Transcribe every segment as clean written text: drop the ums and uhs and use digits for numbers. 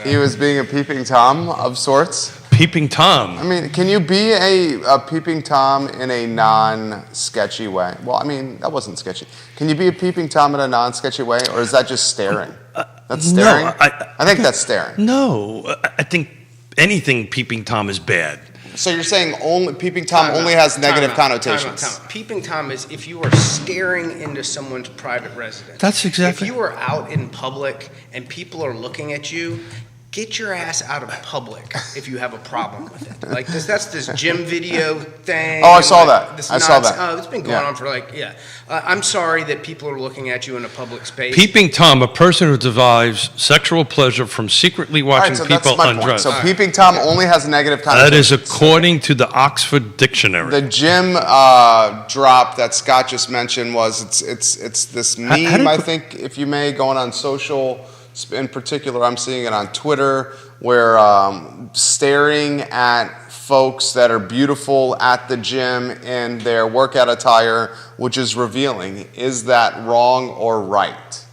He was being a peeping Tom of sorts. Peeping Tom. I mean, can you be a peeping Tom in a non-sketchy way? Well, I mean, that wasn't sketchy. Can you be a peeping Tom in a non-sketcy way, or is that just staring? That's staring? No, I think that's staring. No, I think anything peeping Tom is bad. So you're saying only peeping Tom only has negative connotations? Time out. Peeping Tom is if you are staring into someone's private residence. That's exactly. If you are out in public and people are looking at you, get your ass out of public if you have a problem with it. Like that's this gym video thing. Oh, I saw that. I saw that. Oh, it's been going on for I'm sorry that people are looking at you in a public space. Peeping Tom, a person who derives sexual pleasure from secretly watching people undress. So peeping Tom only has negative connotations. That is according to the Oxford Dictionary. The gym drop that Scott just mentioned was it's this meme, I think, if you may, going on social. In particular, I'm seeing it on Twitter, where staring at folks that are beautiful at the gym in their workout attire, which is revealing. Is that wrong or right?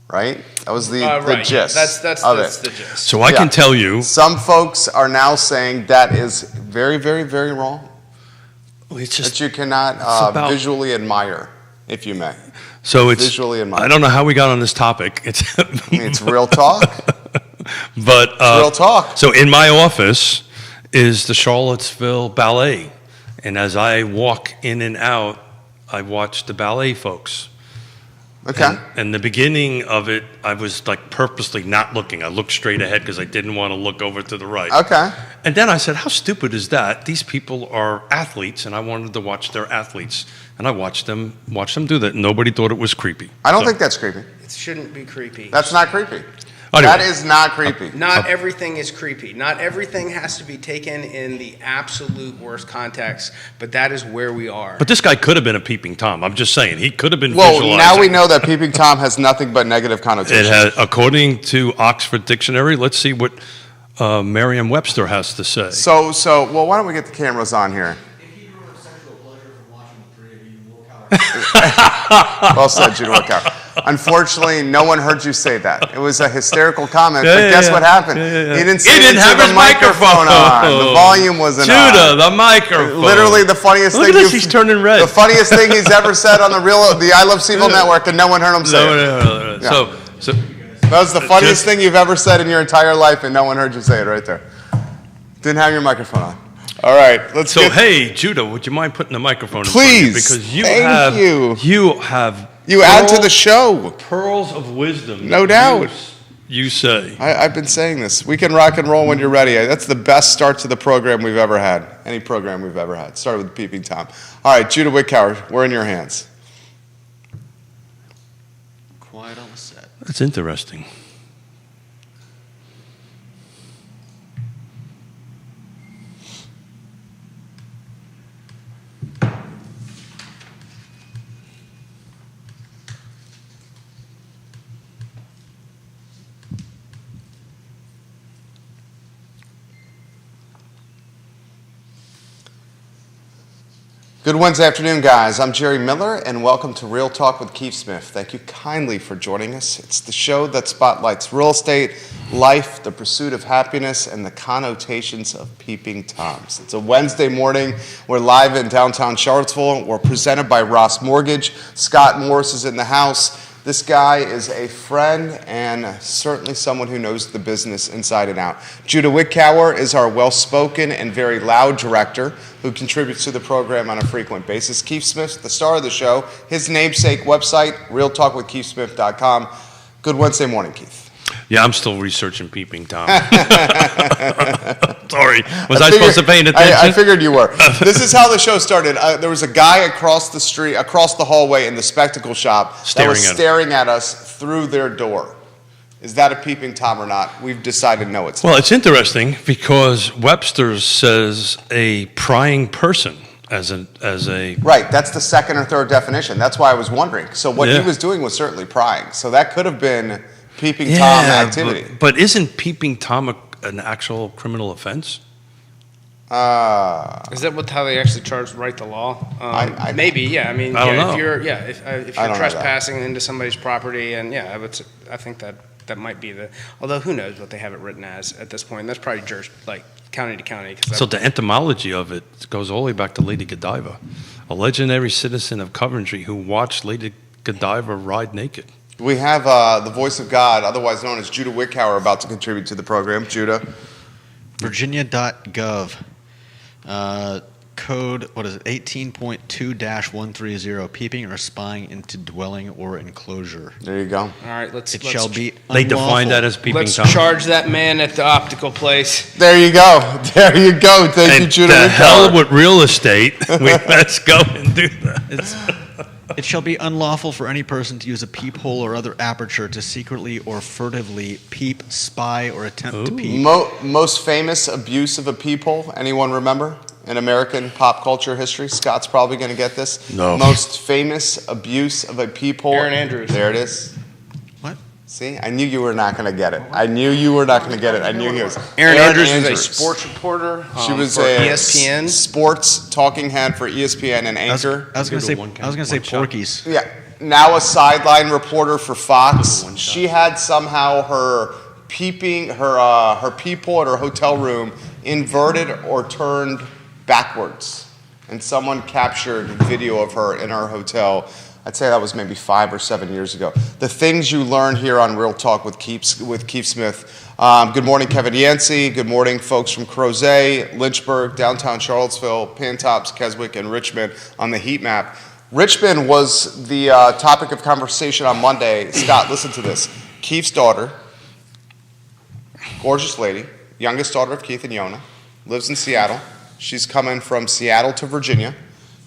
Right? That was the gist. That's the gist. So I can tell you. Some folks are now saying that is very, very, very wrong. It's just, that you cannot visually admire, if you may. So it's visually admire. I don't know how we got on this topic. It's real talk. But it's real talk. So in my office is the Charlottesville Ballet, and as I walk in and out, I watch the ballet folks. Okay. And the beginning of it, I was like purposely not looking. I looked straight ahead because I didn't want to look over to the right. Okay. And then I said, how stupid is that? These people are athletes, and I wanted to watch their athletes. And I watched them do that. Nobody thought it was creepy. I don't think that's creepy. It shouldn't be creepy. That's not creepy. Anyway, that is not creepy. Not everything is creepy. Not everything has to be taken in the absolute worst context, but that is where we are. But this guy could have been a peeping Tom. I'm just saying. He could have been visualizing. Well, now we know that peeping Tom has nothing but negative connotations. It has, according to Oxford Dictionary. Let's see what Merriam-Webster has to say. So, well, why don't we get the cameras on here? Well said, Judah Wickower. Unfortunately, no one heard you say that. It was a hysterical comment, but guess what happened? He didn't have his microphone on. The volume wasn't on. Judah, the microphone. Literally the funniest thing. Look at this, he's turning red. The funniest thing he's ever said on the I Love Seville Network, and no one heard him say it. So that was the funniest thing you've ever said in your entire life, and no one heard you say it right there. Didn't have your microphone on. All right, let's So, hey, Judah, would you mind putting the microphone in front of you? Because you have you add to the show. Pearls of wisdom. No doubt. You say. I've been saying this. We can rock and roll when you're ready. That's the best start to the program we've ever had. Any program we've ever had. Started with Peeping Tom. All right, Judah Wickower, we're in your hands. Quiet on the set. That's interesting. Good Wednesday afternoon, guys. I'm Jerry Miller, and welcome to Real Talk with Keith Smith. Thank you kindly for joining us. It's the show that spotlights real estate, life, the pursuit of happiness, and the connotations of peeping Toms. It's a Wednesday morning. We're live in downtown Charlottesville. We're presented by Ross Mortgage. Scott Morris is in the house. This guy is a friend and certainly someone who knows the business inside and out. Judah Wickower is our well-spoken and very loud director who contributes to the program on a frequent basis. Keith Smith, the star of the show, his namesake website, realtalkwithkeithsmith.com. Good Wednesday morning, Keith. Yeah, I'm still researching Peeping Tom. Sorry. Was I supposed to pay attention? I figured you were. This is how the show started. There was a guy across the street, across the hallway in the spectacle shop that was staring at us through their door. Is that a peeping Tom or not? We've decided no, it's not. Well, it's interesting because Webster says a prying person as a Right, that's the second or third definition. That's why I was wondering. So what he was doing was certainly prying. So that could have been peeping Tom activity. But isn't peeping Tom an actual criminal offense? Is that how they actually write the law? Maybe, yeah. I mean, I don't know. if you're trespassing into somebody's property, and I think that that might be the. Although who knows what they have it written as at this point? That's probably like county to county. So the etymology of it goes all the way back to Lady Godiva, a legendary citizen of Coventry who watched Lady Godiva ride naked. We have the voice of God, otherwise known as Judah Wickhauer, about to contribute to the program. Judah. Virginia.gov. Code, 18.2-130, peeping or spying into dwelling or enclosure. There you go. All right, let's. It shall be They unlawful. define that as peeping Let's Tom. charge that man at the optical place. There you go. There you go. Thank you, And Judah the hell Wickhauer. with real estate. Let's go and do that. It shall be unlawful for any person to use a peephole or other aperture to secretly or furtively peep, spy, or attempt to peep. Most famous abuse of a peephole, anyone remember? In American pop culture history? Scott's probably going to get this. No. Most famous abuse of a peephole. Aaron Andrews. There it is. What? See, I knew you were not going to get it. I knew you were not going to get it. I knew he was. Aaron Andrews was a sports reporter. She was for a ESPN. sports talking head for ESPN and anchor. I was going to say One say shot. Porky's. Yeah. Now a sideline reporter for Fox. She had somehow her peephole at her hotel room inverted or turned backwards. And someone captured video of her in our hotel. I'd say that was maybe 5 or 7 years ago. The things you learn here on Real Talk with Keith Smith. Good morning, Kevin Yancey. Good morning, folks from Crozet, Lynchburg, downtown Charlottesville, Pantops, Keswick, and Richmond on the heat map. Richmond was the topic of conversation on Monday. Scott, listen to this. Keith's daughter, gorgeous lady, youngest daughter of Keith and Yona, lives in Seattle. She's coming from Seattle to Virginia.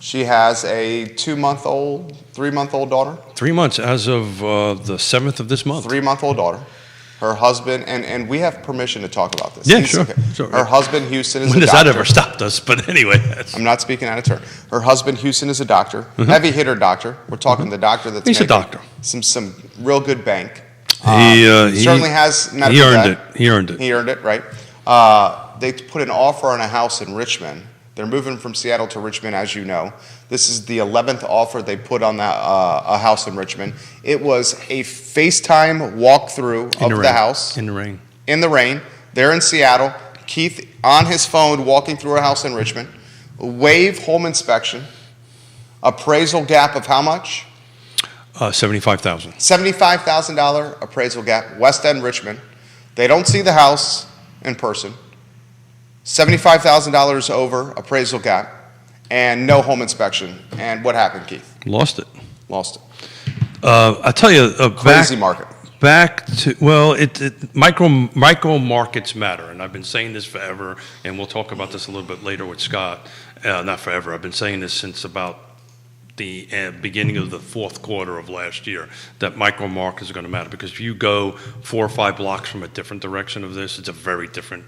She has a 2-month-old, 3-month-old daughter. 3 months as of the 7th of this month. 3-month-old daughter. Her husband, and we have permission to talk about this. Yeah, He's- sure, okay. sure. Her husband, Houston, is When a has doctor. that ever stopped us? But anyway, that's, I'm not speaking out of turn. Her husband, Houston, is a doctor, heavy hitter doctor. We're talking the doctor that's He's a making doctor. some real good bank. he Certainly has medical he earned debt. it. He earned it. He earned it, right? They put an offer on a house in Richmond. They're moving from Seattle to Richmond, as you know. This is the 11th offer they put on that a house in Richmond. It was a FaceTime walkthrough In of the rain. house In the rain. in the rain. They're in Seattle. Keith on his phone walking through a house in Richmond. Waive home inspection. Appraisal gap of how much? $75,000. $75,000 appraisal gap, West End, Richmond. They don't see the house in person. $75,000 over appraisal gap, and no home inspection. And what happened, Keith? Lost it. Lost it. I tell you, Crazy market. Back to, well, micro markets matter, and I've been saying this forever, and we'll talk about this a little bit later with Scott. Not forever. I've been saying this since about the beginning of the fourth quarter of last year, that micro markets are going to matter, because if you go 4 or 5 blocks from a different direction of this, it's a very different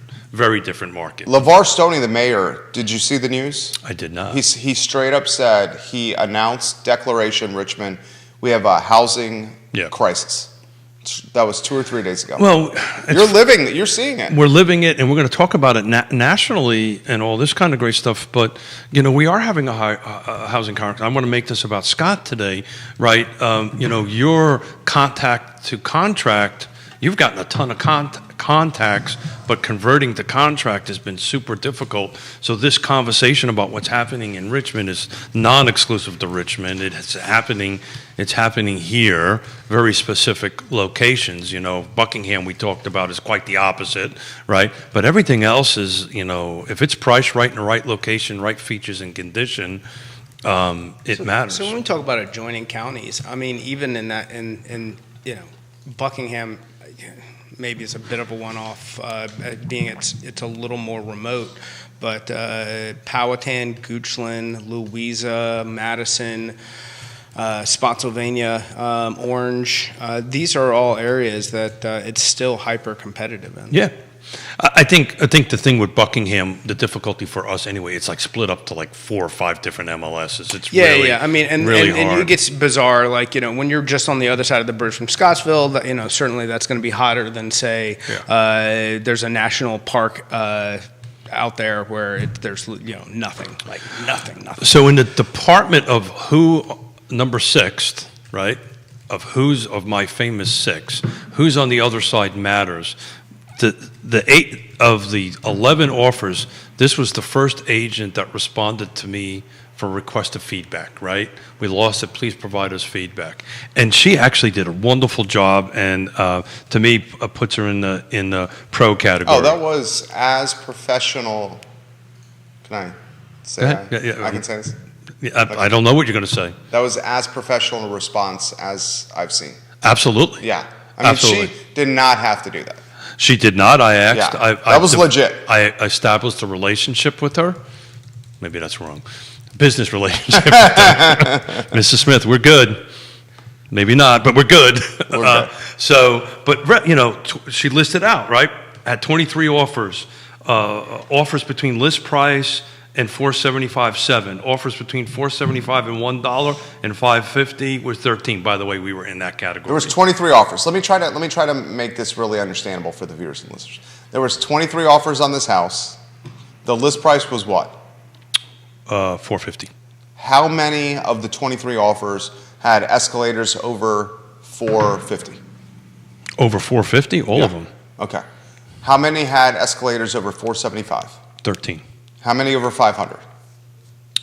market. LeVar Stoney, the mayor, did you see the news? I did not. He straight up said, he announced declaration, Richmond, we have a housing crisis. That was 2 or 3 days ago. Well, You're seeing it. we're living it, and we're going to talk about it nationally and all this kind of great stuff. But we are having a housing crisis. I want to make this about Scott today, right? Your contact to contract, you've gotten a ton of contacts, but converting to contract has been super difficult. So this conversation about what's happening in Richmond is non-exclusive to Richmond. It's happening here, very specific locations. Buckingham, we talked about, is quite the opposite, right? But everything else is, if it's priced right in the right location, right features and condition, it matters. So when we talk about adjoining counties, I mean, even in that, in Buckingham, maybe it's a bit of a one-off, being it's a little more remote, but Powhatan, Goochland, Louisa, Madison, Spotsylvania, Orange, these are all areas that it's still hyper-competitive in. Yeah. I think the thing with Buckingham, the difficulty for us anyway, it's like split up to like 4 or 5 different MLSs. It's really, I mean, and really and hard. it gets bizarre. Like when you're just on the other side of the bridge from Scottsville, certainly that's going to be hotter than say there's a national park out there where there's nothing, nothing. So in the department of who number 6th, right? of who's of my famous 6, who's on the other side matters. The 8 of the 11 offers, this was the first agent that responded to me for request of feedback, right? We lost it, please provide us feedback. And she actually did a wonderful job, and to me, puts her in the pro category. Oh, that was as professional. Can I say Go ahead. that? Yeah, I can say this? I don't know what you're going to say. That was as professional a response as I've seen. Absolutely. Yeah. I mean, Absolutely. she did not have to do that. She did not. I asked. Yeah, that was legit. I established a relationship with her. Maybe that's wrong. Business relationship. Mrs. Smith, we're good. Maybe not, but we're good. We're good. She listed out, right? Had 23 offers. Offers between list price and $475.7. Offers between $475 and $1 and $550 was 13. By the way, we were in that category. There was 23 offers. Let me try to make this really understandable for the viewers and listeners. There was 23 offers on this house. The list price was what? $450. How many of the 23 offers had escalators over 450? Over 450, all of them. Okay. How many had escalators over 475? 13. How many over 500?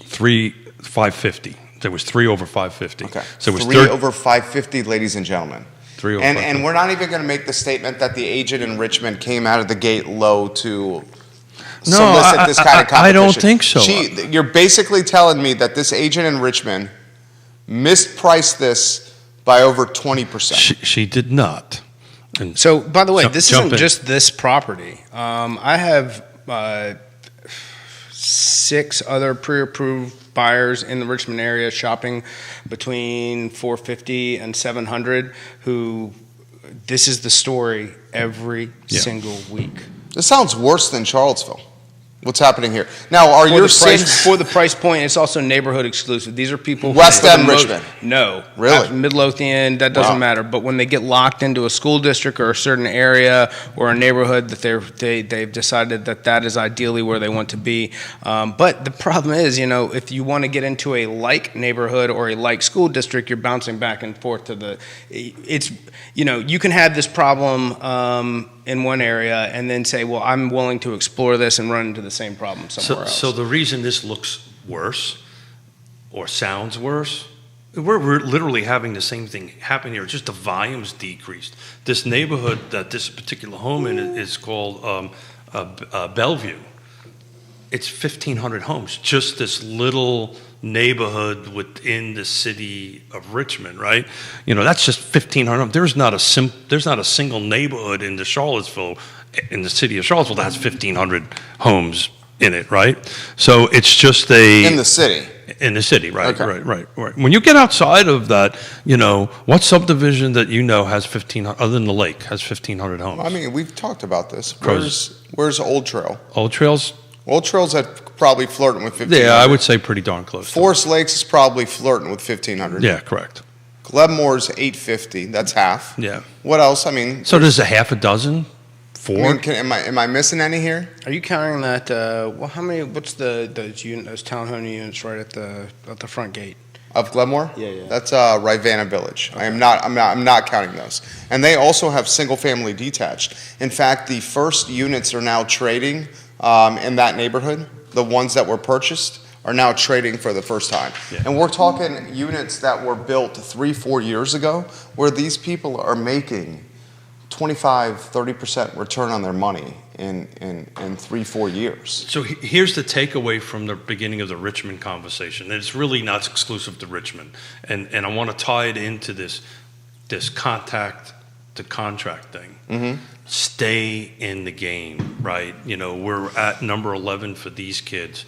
550. There was 3 over 550. Okay. So it was 3 over 550, ladies and gentlemen. 3 over And 550. we're not even going to make the statement that the agent in Richmond came out of the gate low to solicit this kind of competition. I don't think so. You're basically telling me that this agent in Richmond mispriced this by over 20%. She did not. And So, by the way, this jump isn't in. just this property. I have 6 other pre-approved buyers in the Richmond area shopping between 450 and 700 who this is the story every single week. This sounds worse than Charlottesville. What's happening here? Now, are For your the price, 6... for the price point, it's also neighborhood exclusive. These are people who- West for the End, most- Richmond? No, Really? Midlothian. That doesn't Wow. matter. But when they get locked into a school district or a certain area or a neighborhood that they've decided that is ideally where they want to be. But the problem is, if you want to get into a like neighborhood or a like school district, you're bouncing back and forth to the. It's you can have this problem. In one area and then say, well, I'm willing to explore this and run into the same problem somewhere else. So the reason this looks worse or sounds worse, we're literally having the same thing happen here. Just the volume's decreased. This neighborhood that this particular home in is called Bellevue. It's 1,500 homes, just this little neighborhood within the city of Richmond, right? That's just 1,500 homes. There's not a single neighborhood in the city of Charlottesville that has 1,500 homes in it, right? So it's just In the city. in the city, right? Okay. Right. When you get outside of that, what subdivision that has 1,500 other than the lake has 1,500 homes? I mean, we've talked about this. Crows. Where's Old Trail? Old Trails. Old Trail's at probably flirting with 1,500. Yeah, I would say pretty darn close. to Forest Lakes is probably flirting with 1,500. it. Yeah, correct. Glenmore's 850. That's half. Yeah. What else? I mean, So there's a half a dozen, I 4. mean, am I missing any here? Are you counting that? How many? What's those townhome units right at the front gate? Of Glenmore? Yeah. That's Rivanna Village. I'm not counting those. And they also have single family detached. In fact, the first units are now trading in that neighborhood. The ones that were purchased are now trading for the first time. Yeah. And we're talking units that were built 3-4 years ago where these people are making 25-30% return on their money in 3-4 years. So here's the takeaway from the beginning of the Richmond conversation. And it's really not exclusive to Richmond. And I want to tie it into this contact to contract thing. Mm-hmm. Stay in the game, right? We're at number 11 for these kids.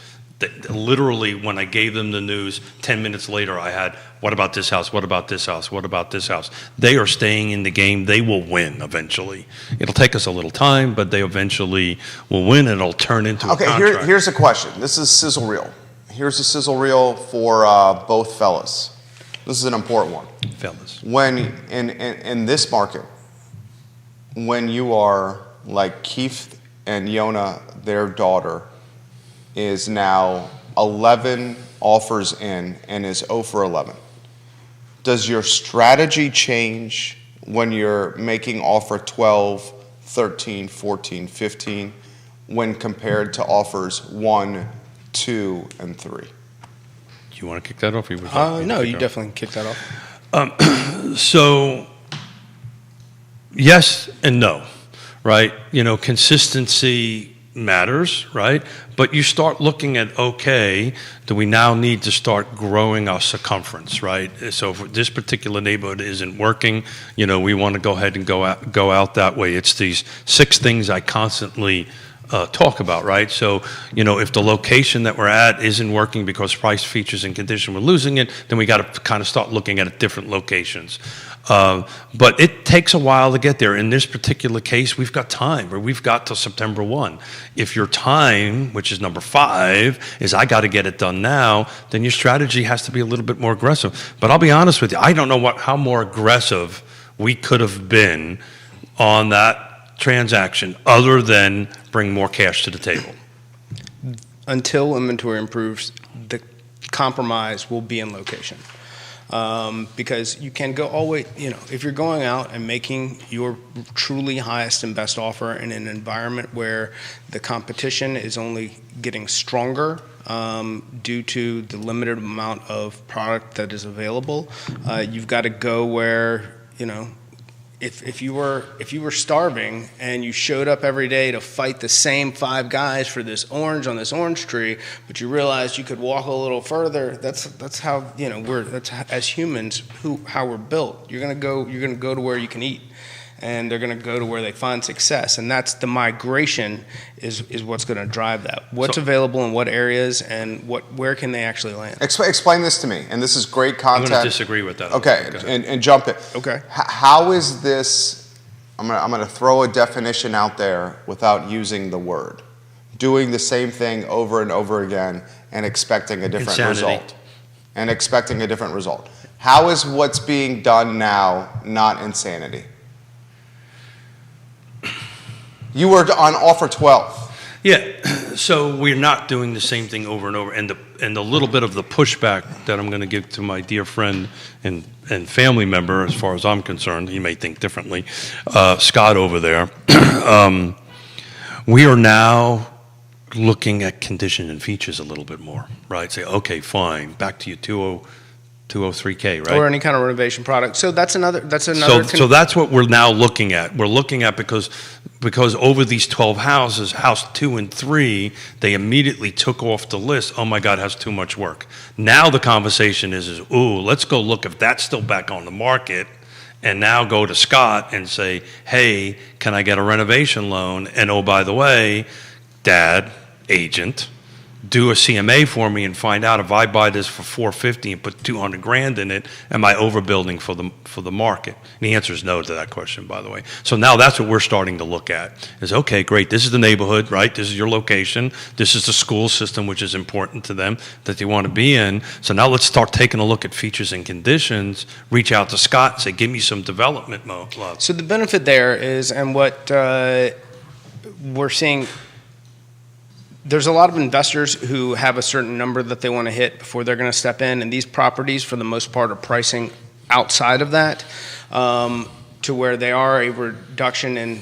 Literally, when I gave them the news, 10 minutes later, I had, what about this house? What about this house? What about this house? They are staying in the game. They will win eventually. It'll take us a little time, but they eventually will win, and it'll turn into a contract. Here's a question. This is sizzle reel. Here's a sizzle reel for both fellas. This is an important one. Fellas. When in this market, when you are like Keith and Yona, their daughter, is now 11 offers in and is 0 for 11. does your strategy change when you're making offer 12, 13, 14, 15 when compared to offers 1, 2, and 3? Do you want to kick that off? Or would you like me to No, kick you it off? definitely kick that off. So, yes and no, right? Consistency matters, right? But you start looking at, okay, do we now need to start growing our circumference, right? So if this particular neighborhood isn't working, we want to go ahead and go out that way. It's these 6 things I constantly talk about, right? So, if the location that we're at isn't working because price, features, and condition, we're losing it, then we got to kind of start looking at different locations. But it takes a while to get there. In this particular case, we've got time, or we've got till September 1. If your time, which is number 5, is I got to get it done now, then your strategy has to be a little bit more aggressive. But I'll be honest with you, I don't know how more aggressive we could have been on that transaction other than bring more cash to the table. Until inventory improves, the compromise will be in location. Because you can go all the way, if you're going out and making your truly highest and best offer in an environment where the competition is only getting stronger due to the limited amount of product that is available, you've got to go where, if you were starving and you showed up every day to fight the same 5 guys for this orange on this orange tree, but you realized you could walk a little further, that's how that's as humans how we're built. You're gonna go to where you can eat, and they're gonna go to where they find success, and that's the migration is what's gonna drive that. What's available in what areas and where can they actually land? Explain this to me, and this is great I'm content. going to disagree with that. Okay, and jump in. Okay. How is this? I'm gonna throw a definition out there without using the word. Doing the same thing over and over again and expecting a different Insanity. result. How is what's being done now not insanity? You were on offer 12. Yeah, so we're not doing the same thing over and over, and the little bit of the pushback that I'm going to give to my dear friend and family member, as far as I'm concerned, he may think differently, Scott over there. We are now looking at condition and features a little bit more, right? Say, okay, fine, back to your 203K, right? Or any kind of renovation product. So that's another. So that's what we're now looking at. We're looking at because over these 12 houses, house 2 and 3, they immediately took off the list. Oh my God, has too much work. Now the conversation is ooh, let's go look if that's still back on the market, and now go to Scott and say, hey, can I get a renovation loan? And oh, by the way, Dad, agent, do a CMA for me and find out if I buy this for $450 and put $200,000 in it, am I overbuilding for the market? And the answer is no to that question, by the way. So now that's what we're starting to look at. Is okay, great. This is the neighborhood, right? This is your location. This is the school system, which is important to them that they want to be in. So now let's start taking a look at features and conditions. Reach out to Scott and say, give me some development love. So the benefit there is, and what we're seeing. There's a lot of investors who have a certain number that they want to hit before they're going to step in, and these properties, for the most part, are pricing outside of that, to where they are a reduction in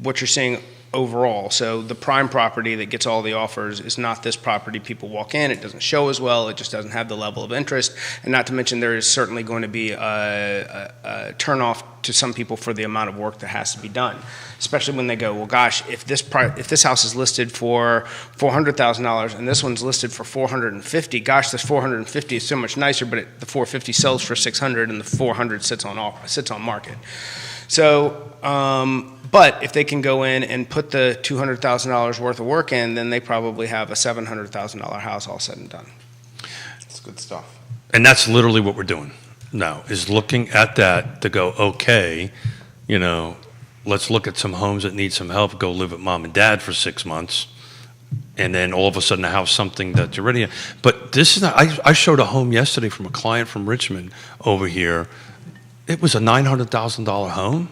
what you're seeing overall. So the prime property that gets all the offers is not this property. People walk in, it doesn't show as well, it just doesn't have the level of interest, and not to mention there is certainly going to be a turnoff to some people for the amount of work that has to be done, especially when they go, well, gosh, if this house is listed for $400,000 and this one's listed for $450,000, gosh, this $450,000 is so much nicer, but the $450,000 sells for $600,000 and the $400,000 sits on market. So, but if they can go in and put the $200,000 worth of work in, then they probably have a $700,000 house all said and done. That's good stuff. And that's literally what we're doing now, is looking at that to go, okay, let's look at some homes that need some help, go live with mom and dad for 6 months, and then all of a sudden have something that you're ready in. But this is not, I showed a home yesterday from a client from Richmond over here. It was a $900,000 home.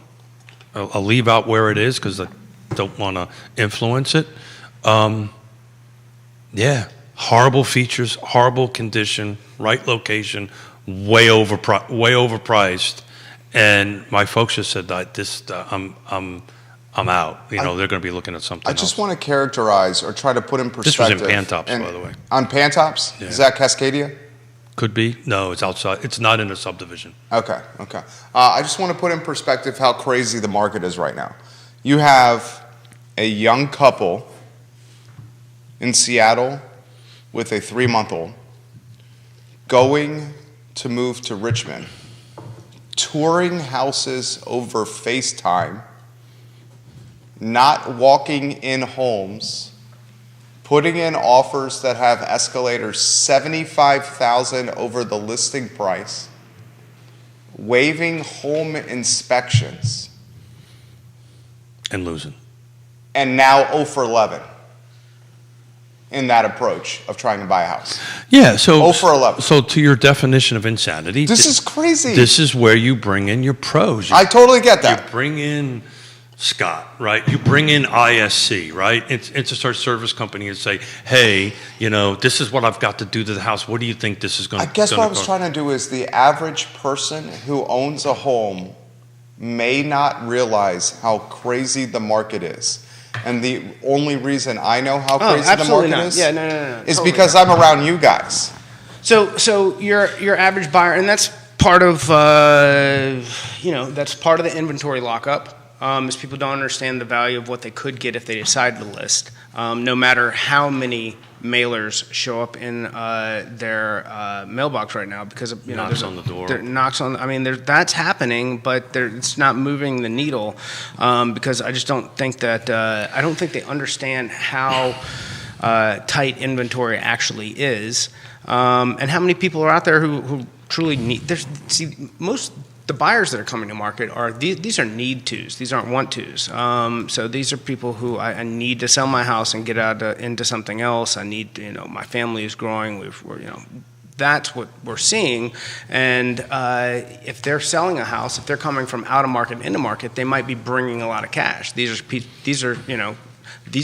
I'll leave out where it is because I don't want to influence it. Yeah, horrible features, horrible condition, right location, way overpriced, and my folks just said that I'm out. They're going to be looking at something. I just else. want to characterize or try to put in This was in perspective. Pantops, and by the way. On Pantops? Yeah. Is that Cascadia? Could be. No, it's outside. It's not in a subdivision. Okay. I just want to put in perspective how crazy the market is right now. You have a young couple in Seattle with a 3-month-old going to move to Richmond, touring houses over FaceTime, not walking in homes, putting in offers that have escalators $75,000 over the listing price, waiving home inspections, And losing. and now 0 for 11 in that approach of trying to buy a house. Yeah, so 0 for 11. So to your definition of insanity, This is crazy. This is where you bring in your pros. I totally get You that. bring in Scott, right? You bring in ISC, right? It's a service company and say, hey, this is what I've got to do to the house. What do you think this is going I to guess what I was cost? trying to do is the average person who owns a home may not realize how crazy the market is. And the only reason I know how crazy the absolutely market not. is Yeah, no. is Totally because not. I'm around you guys. So your average buyer, and that's part of that's part of the inventory lockup. Is people don't understand the value of what they could get if they decide to list. No matter how many mailers show up in their mailbox right now, because Knocks on the door. That's happening, but it's not moving the needle because I just don't think that I don't think they understand how tight inventory actually is, and how many people are out there who truly need. The buyers that are coming to market these are need tos. These aren't want tos. So these are people who I need to sell my house and get out into something else. I need, my family is growing. That's what we're seeing. And if they're selling a house, if they're coming from out of market into market, they might be bringing a lot of cash. These are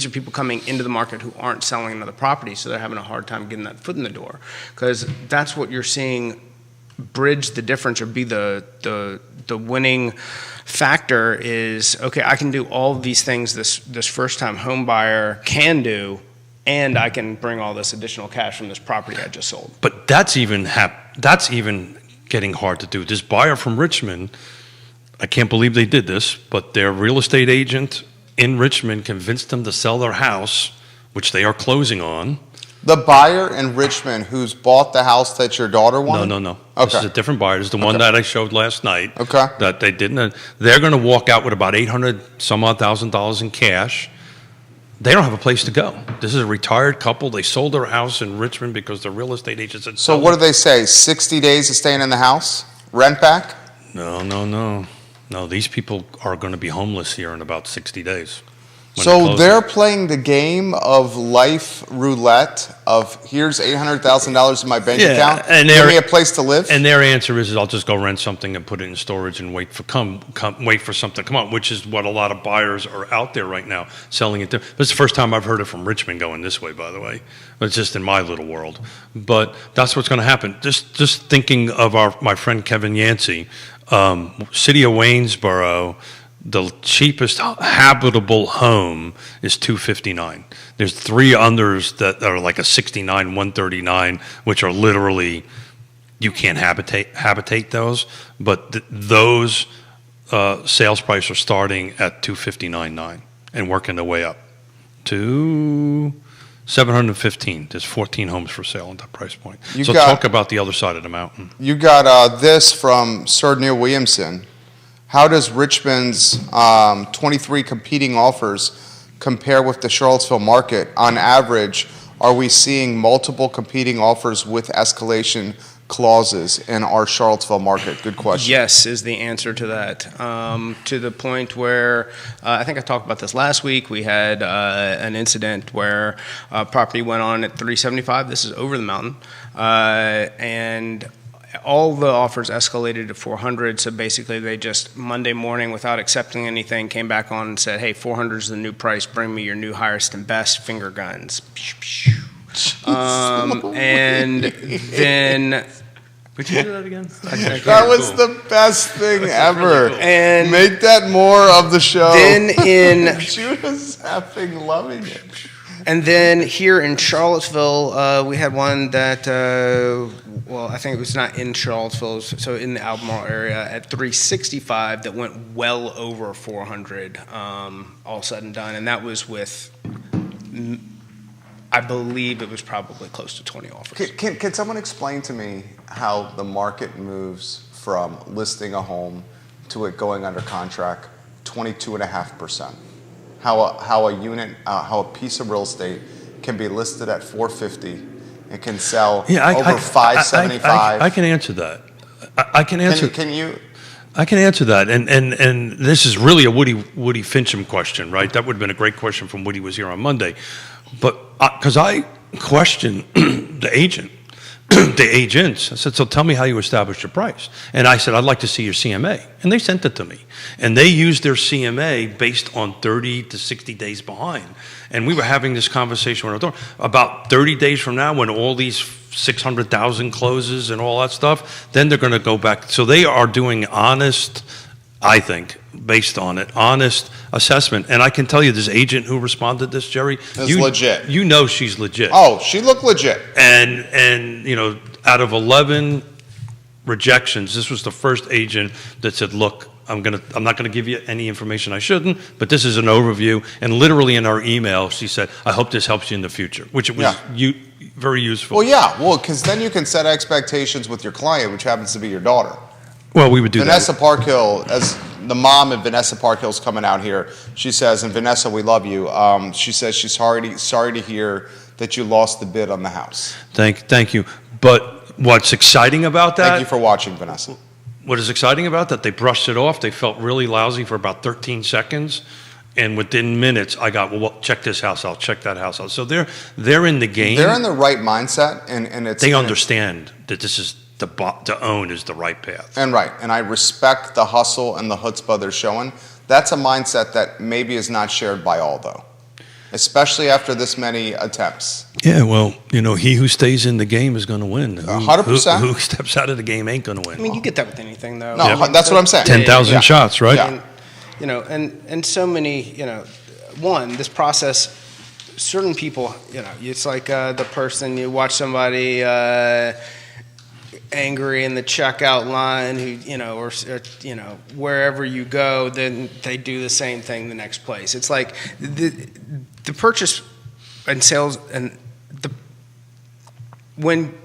people coming into the market who aren't selling another property, so they're having a hard time getting that foot in the door, because that's what you're seeing bridge the difference or be the winning factor is, okay, I can do all of these things this first time home buyer can do, and I can bring all this additional cash from this property I just sold. But that's even getting hard to do. This buyer from Richmond, I can't believe they did this, but their real estate agent in Richmond convinced them to sell their house, which they are closing on. The buyer in Richmond who's bought the house that your daughter wanted? No. Okay. This is a different buyer. This is the one that I showed last night. Okay. That they didn't. They're going to walk out with about $800,000 in cash. They don't have a place to go. This is a retired couple. They sold their house in Richmond because the real estate agent said. So what do they say? 60 days of staying in the house? Rent back? No. No, these people are going to be homeless here in about 60 days. when it So closes. they're playing the game of life roulette of here's $800,000 in my bank Yeah, account. and Give they're- me a place to live. And their answer is I'll just go rent something and put it in storage and wait for something to come up, which is what a lot of buyers are out there right now selling it. This is the first time I've heard it from Richmond going this way, by the way. It's just in my little world. But that's what's going to happen. Just thinking of my friend Kevin Yancey, city of Waynesboro, the cheapest habitable home is $259. There's three others that are like a 69, 139, which are literally you can't habitate those. But those sales prices are starting at $259.9 and working their way up to $715. There's 14 homes for sale at that price point. You So got- talk about the other side of the mountain. You got this from Sir Neil Williamson. How does Richmond's 23 competing offers compare with the Charlottesville market? On average, are we seeing multiple competing offers with escalation clauses in our Charlottesville market? Good question. Yes, is the answer to that. To the point where, I think I talked about this last week, we had an incident where property went on at $375. This is over the mountain. And all the offers escalated to $400. So basically they just Monday morning, without accepting anything, came back on and said, hey, $400 is the new price. Bring me your new highest and best finger guns. And then Could you do that again? That was the best thing ever. cool. And Make that more of the show. then in She was effing loving it. And then here in Charlottesville, we had one that, well, I think it was not in Charlottesville, so in the Albemarle area at 365 that went well over 400, all said and done. And that was with, I believe it was probably close to 20 offers. Can someone explain to me how the market moves from listing a home to it going under contract 22.5%? How a unit, how a piece of real estate can be listed at 450 and can sell over 575. I can answer that. I can answer. Can you? I can answer that, and this is really a Woody Fincham question, right? That would have been a great question from Woody was here on Monday, but because I questioned the agent, the agents, I said, so tell me how you established your price, and I said I'd like to see your CMA, and they sent it to me, and they used their CMA based on 30 to 60 days behind, and we were having this conversation with our door about 30 days from now when all these 600,000 closes and all that stuff, then they're going to go back. So they are doing honest, I think, based on it, honest assessment. And I can tell you, this agent who responded to this, Jerry, Is legit. You know she's legit. Oh, she looked legit. And you know, out of 11 rejections, this was the first agent that said, look, I'm not gonna give you any information I shouldn't, but this is an overview. And literally in our email, she said, I hope this helps you in the future, which it was very useful. Well, yeah. Well, because then you can set expectations with your client, which happens to be your daughter. Well, we would do Vanessa that. Parkhill, as the mom of Vanessa Parkhill's coming out here, she says, and Vanessa, we love you. She says she's sorry to hear that you lost the bid on the house. Thank you. But what's exciting about that? Thank you for watching, Vanessa. What is exciting about that? They brushed it off. They felt really lousy for about 13 seconds. And within minutes, I got, well, check this house out, check that house out. So they're in the game. They're in the right mindset, and it's They understand that this is to own is the right path. And right, and I respect the hustle and the chutzpah they're showing. That's a mindset that maybe is not shared by all, though, especially after this many attempts. Yeah, well, you know, he who stays in the game is going to win. 100%. Who steps out of the game ain't going to win. I mean, you get that with anything, though. No, I mean, that's what I'm saying. 10,000 Yeah. shots, right? Yeah. And, you know, and so many, you know, one, this process, certain people, you know, it's like the person, you watch somebody angry in the checkout line who, you know, or you know, wherever you go, then they do the same thing the next place. It's like the purchase and sales and when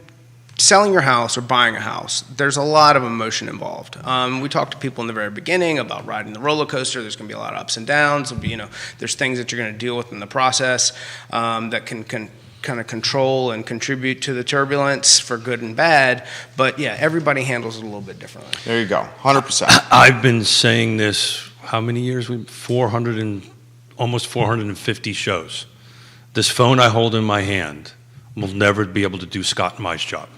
selling your house or buying a house, there's a lot of emotion involved. We talked to people in the very beginning about riding the roller coaster. There's going to be a lot of ups and downs. There'll be, you know, there's things that you're going to deal with in the process that can kind of control and contribute to the turbulence for good and bad. But yeah, everybody handles it a little bit differently. There you go, 100%. I've been saying this, how many years? 400 and almost 450 shows. This phone I hold in my hand will never be able to do Scott and my job.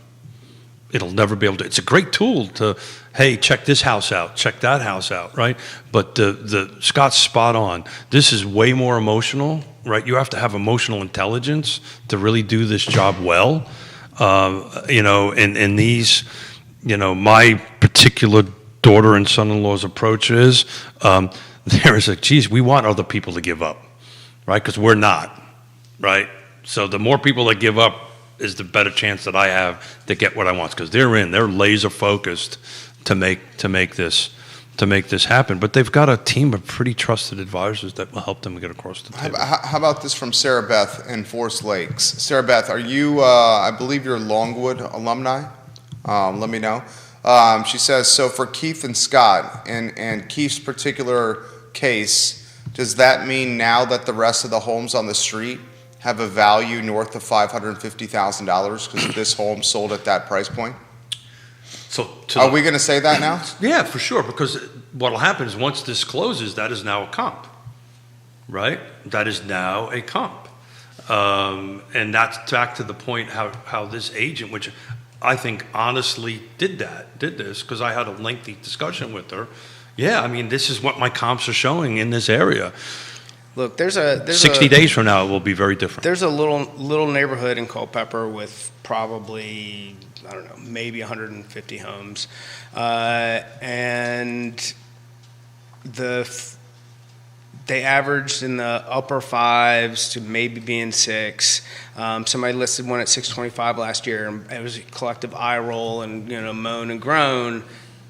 It'll never be able to. It's a great tool to, hey, check this house out, check that house out, right? But the Scott's spot on. This is way more emotional, right? You have to have emotional intelligence to really do this job well. You know, and these, you know, my particular daughter and son-in-law's approach is, there is a, geez, we want other people to give up, right? Because we're not, right? So the more people that give up is the better chance that I have to get what I want, because they're laser focused to make this happen. But they've got a team of pretty trusted advisors that will help them get across the table. How about this from Sarah Beth in Forest Lakes? Sarah Beth, are you, I believe you're Longwood alumni? Let me know. She says, so for Keith and Scott, and Keith's particular case, does that mean now that the rest of the homes on the street have a value north of $550,000 because this home sold at that price point? So Are we going to say that now? Yeah, for sure, because what will happen is once this closes, that is now a comp, right? That is now a comp. And that's back to the point how this agent, which I think honestly did this, because I had a lengthy discussion with her. Yeah, I mean, this is what my comps are showing in this area. Look, there's 60 days from now, it will be very different. There's a little neighborhood in Culpeper with probably I don't know, maybe 150 homes, and they averaged in the upper fives to maybe being six. Somebody listed one at 625 last year, and it was a collective eye roll and moan and groan.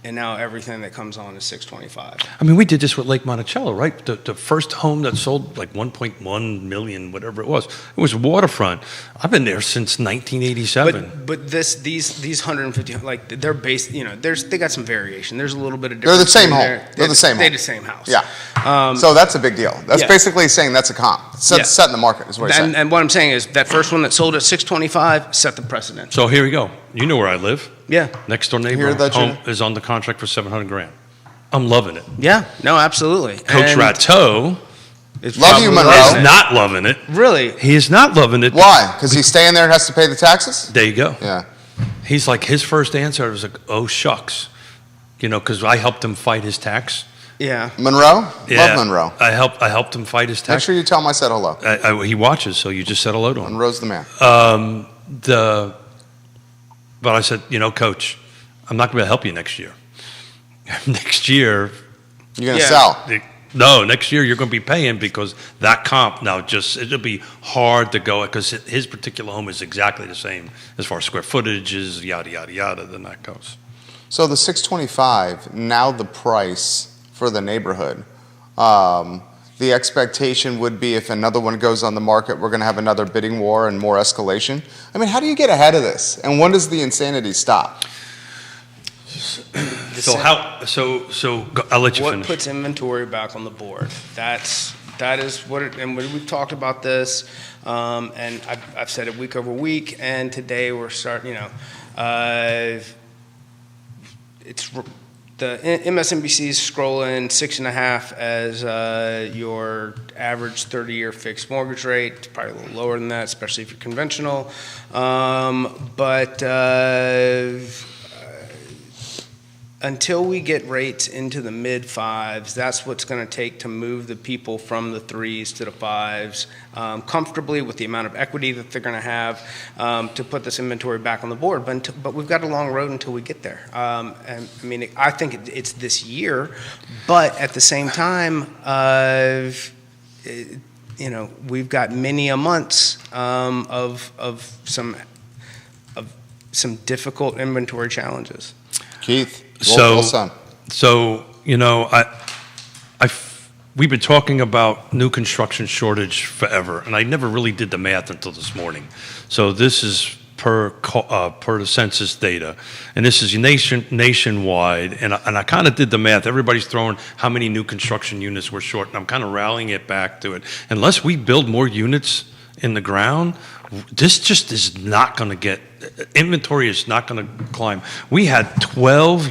And now everything that comes on is 625. I mean, we did this with Lake Monticello, right? The first home that sold like 1.1 million, whatever it was waterfront. I've been there since 1987. But these 150, like they're based, they got some variation. There's a little bit of They're difference. the same home. There. They're the same home. They're the same house. Yeah. So that's a big deal. That's yeah. basically saying that's a comp. Setting the market is what you're saying. And what I'm saying is that first one that sold at 625 set the precedent. So here we go. You know where I live. Yeah. Next door neighbor Hear that, home Jim? is on the contract for $700,000. I'm loving it. Yeah. No, absolutely. Coach Rateau is Love you, probably Monroe. loving is it. not loving it. Really? He is not loving it. Why? Because he's staying there and has to pay the taxes? There you go. Yeah. He's like, his first answer was like, oh, shucks. Because I helped him fight his tax. Yeah. Monroe? Yeah, Love Monroe. I helped him fight his Make tax. sure you tell him I said hello. He watches, so you just said hello to him. Monroe's the man. But I said, Coach, I'm not going to help you next year. Next year, You're going to Yeah. sell. no, next year you're going to be paying because that comp now it'll be hard to go because his particular home is exactly the same as far as square footage is, yada, yada, yada, then that goes. So the 625, now the price for the neighborhood. The expectation would be if another one goes on the market, we're going to have another bidding war and more escalation. I mean, how do you get ahead of this? And when does the insanity stop? So I'll let you What finish. puts inventory back on the board? That is what it, and we've talked about this, and I've said it week over week, and today we're starting. It's the MSNBC is scrolling 6.5 as your average 30-year fixed mortgage rate. It's probably a little lower than that, especially if you're conventional, but. Until we get rates into the mid fives, that's what's going to take to move the people from the threes to the fives comfortably with the amount of equity that they're going to have to put this inventory back on the board. But we've got a long road until we get there. And I mean, I think it's this year, but at the same time, we've got many a months of some difficult inventory challenges. Keith, So- son. So, we've been talking about new construction shortage forever, and I never really did the math until this morning. So this is per the census data, and this is nationwide, and I kind of did the math. Everybody's throwing how many new construction units we're short, and I'm kind of rallying it back to it. Unless we build more units in the ground, this just is not going to get, inventory is not going to climb. We had 12,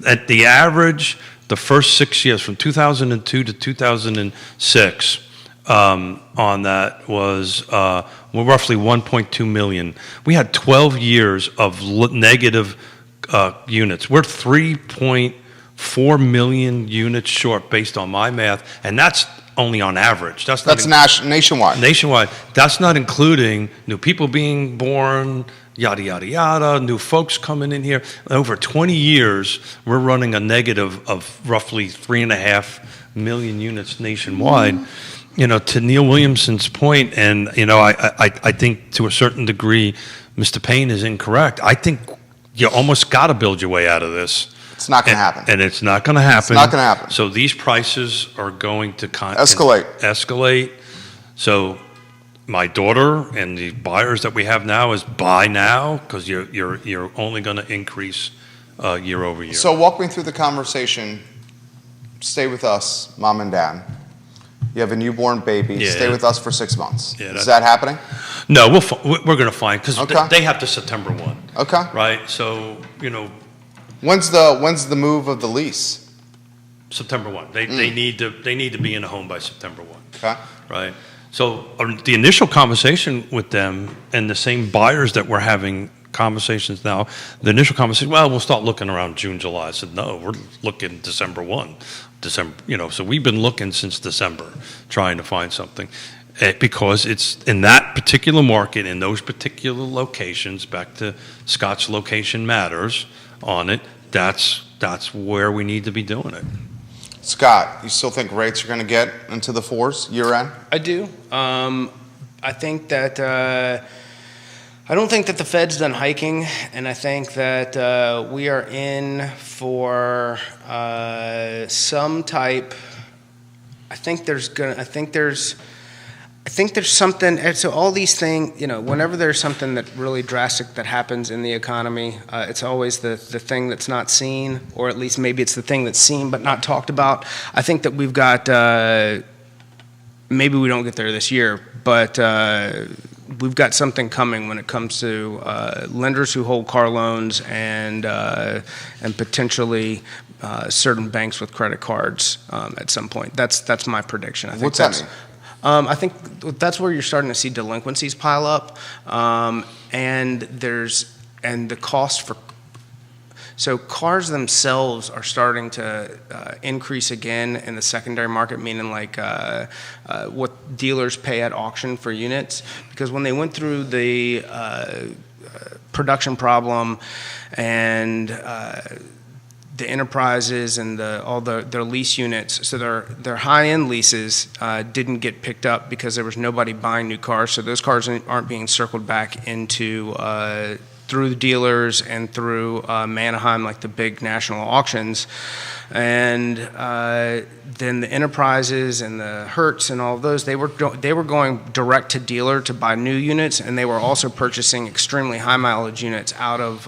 at the average, the first 6 years, from 2002 to 2006, on that was roughly 1.2 million. We had 12 years of negative units. We're 3.4 million units short based on my math, and that's only on average. That's Nationwide. nationwide. That's not including new people being born, yada, yada, yada, new folks coming in here. Over 20 years, we're running a negative of roughly 3.5 million units nationwide. To Neil Williamson's point, and, I think to a certain degree, Mr. Payne is incorrect. I think you almost got to build your way out of this. It's not going to happen. And it's not going to happen. It's not going to happen. So these prices are going to Escalate. So my daughter and the buyers that we have now is buy now because you're only going to increase year over year. So walk me through the conversation. Stay with us, mom and dad. You have a newborn baby. Yeah. Stay with us for 6 months. Yeah, Is that happening? No, we're going to find because Okay. they have to September 1, Okay. right? So When's the move of the lease? September 1. They need to be in a home by September 1. Okay. Right. So the initial conversation with them and the same buyers that we're having conversations now, the initial conversation, well, we'll start looking around June, July. I said, no, we're looking December 1. So we've been looking since December trying to find something. because it's in that particular market, in those particular locations, back to Scott's location matters on it, that's where we need to be doing it. Scott, you still think rates are going to get into the fours year end? I do. I think that I don't think that the Fed's done hiking, and I think that we are in for some type. I think there's something. And so all these things, whenever there's something that really drastic that happens in the economy, it's always the thing that's not seen, or at least maybe it's the thing that's seen but not talked about. I think that we've got. Maybe we don't get there this year, but we've got something coming when it comes to lenders who hold car loans and potentially certain banks with credit cards at some point. That's my prediction. I think What's that mean? I think that's where you're starting to see delinquencies pile up, and the cost for. So cars themselves are starting to increase again in the secondary market, meaning like what dealers pay at auction for units. Because when they went through the production problem and the enterprises and their lease units, so their high-end leases didn't get picked up because there was nobody buying new cars. So those cars aren't being circled back into through the dealers and through Manheim, like the big national auctions. And then the enterprises and the Hertz and all of those, they were going direct to dealer to buy new units, and they were also purchasing extremely high mileage units out of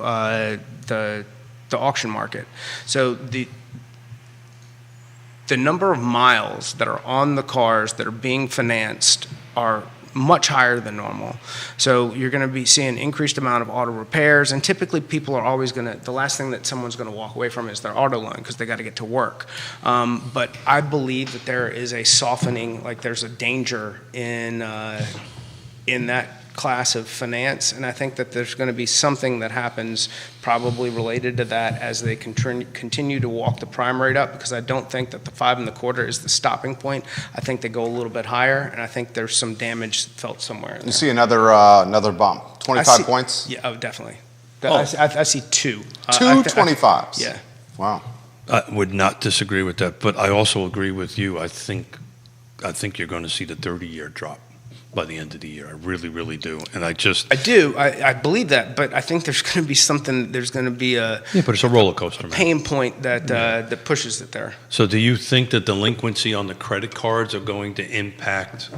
the auction market. So the number of miles that are on the cars that are being financed are much higher than normal. So you're going to be seeing increased amount of auto repairs, and typically people are always going to, the last thing that someone's going to walk away from is their auto loan because they got to get to work. But I believe that there is a softening, like there's a danger in that class of finance, and I think that there's going to be something that happens probably related to that as they continue to walk the prime rate up, because I don't think that the 5.25 is the stopping point. I think they go a little bit higher, and I think there's some damage felt somewhere in there. You see another bump, 25 points? Yeah, oh, definitely. Oh. I see two. Two 25s? Yeah. Wow. I would not disagree with that, but I also agree with you. I think you're going to see the 30-year drop by the end of the year. I really, really do. And I do. I believe that, but I think there's going to be something. There's going to be a but it's a roller coaster, man. Pain point that pushes it there. So, do you think that delinquency on the credit cards are going to impact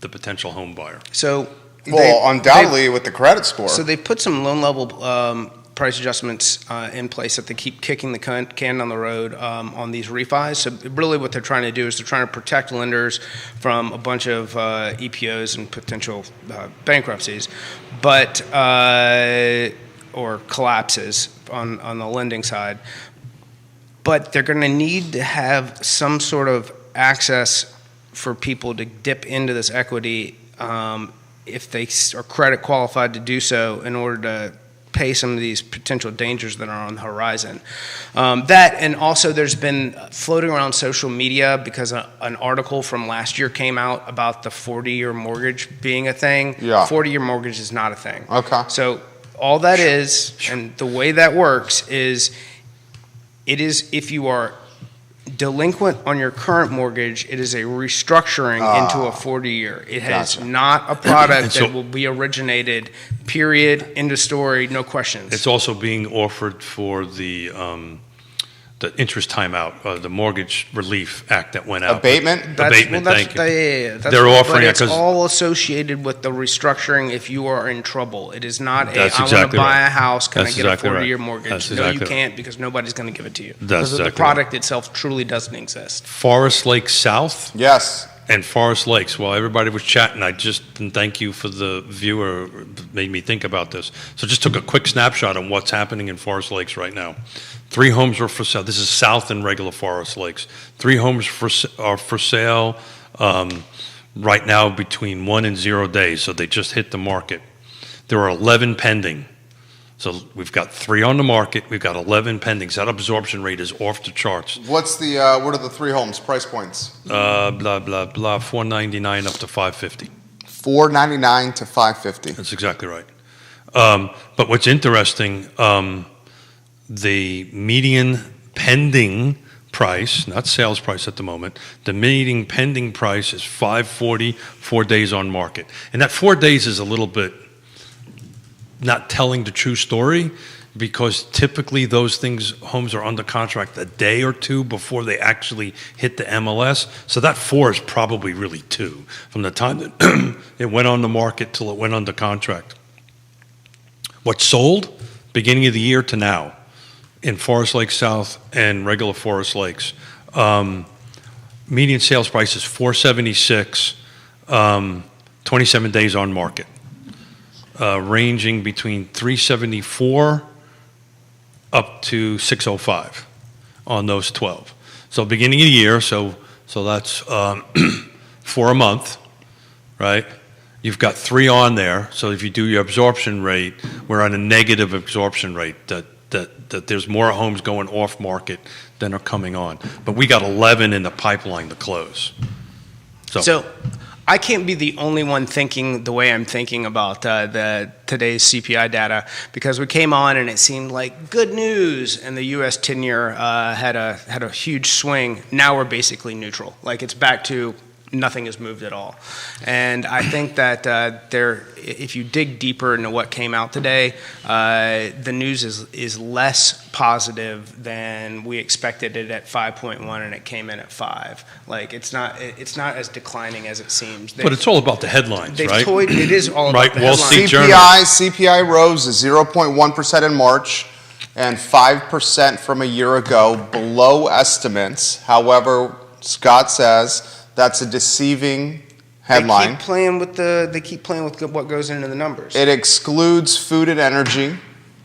the potential home buyer? So, undoubtedly with the credit score. So they put some loan level price adjustments in place that they keep kicking the can down the road on these refis. So really what they're trying to do is they're trying to protect lenders from a bunch of EPOs and potential bankruptcies, but or collapses on the lending side. But they're going to need to have some sort of access for people to dip into this equity if they are credit qualified to do so in order to pay some of these potential dangers that are on the horizon. That, and also there's been floating around social media because an article from last year came out about the 40-year mortgage being a thing. Yeah. 40-year mortgage is not a thing. Okay. So all that is, and the way that works is, it is if you are delinquent on your current mortgage, it is a restructuring into a 40-year. It has not a product that will be originated, period, end of story, no questions. It's also being offered for the interest timeout, the Mortgage Relief Act that went out. Abatement? Thank you. They're offering it because it's all associated with the restructuring if you are in trouble. It is not I want to buy a house, can I get a 40-year mortgage? No, you can't, because nobody's going to give it to you. Because the product itself truly doesn't exist. Forest Lake South? Yes. And Forest Lakes. While everybody was chatting, and thank you for the viewer, made me think about this. So just took a quick snapshot on what's happening in Forest Lakes right now. 3 homes are for sale. This is south in regular Forest Lakes. 3 homes are for sale right now between 1 and 0 days, so they just hit the market. There are 11 pending. So we've got 3 on the market. We've got 11 pendings. That absorption rate is off the charts. What are the 3 homes, price points? Blah, blah, blah, 499 up to 550. $499 to $550. That's exactly right. But what's interesting, the median pending price, not sales price at the moment, the median pending price is $540, 4 days on market. And that 4 days is a little bit not telling the true story, because typically those homes are under contract a day or 2 before they actually hit the MLS. So that 4 is probably really 2 from the time that it went on the market till it went under contract. What sold beginning of the year to now in Forest Lake South and regular Forest Lakes, median sales price is $476, 27 days on market, ranging between $374 up to $605 on those 12. So beginning of the year, so that's for a month, right? You've got 3 on there. So if you do your absorption rate, we're on a negative absorption rate, that there's more homes going off market than are coming on. But we got 11 in the pipeline to close. So I can't be the only one thinking the way I'm thinking about today's CPI data, because we came on and it seemed like good news, and the U.S. 10-year had a huge swing. Now we're basically neutral. Like, it's back to nothing has moved at all. And I think that if you dig deeper into what came out today, the news is less positive than we expected it at 5.1, and it came in at 5. Like, it's not as declining as it seems. But it's all about the headlines, right? It is all about Right, the Wall headlines. Street CPI rose to 0.1% in March and 5% from a year ago, below estimates. However, Scott says that's a deceiving headline. They keep playing with what goes into the numbers. It excludes food and energy.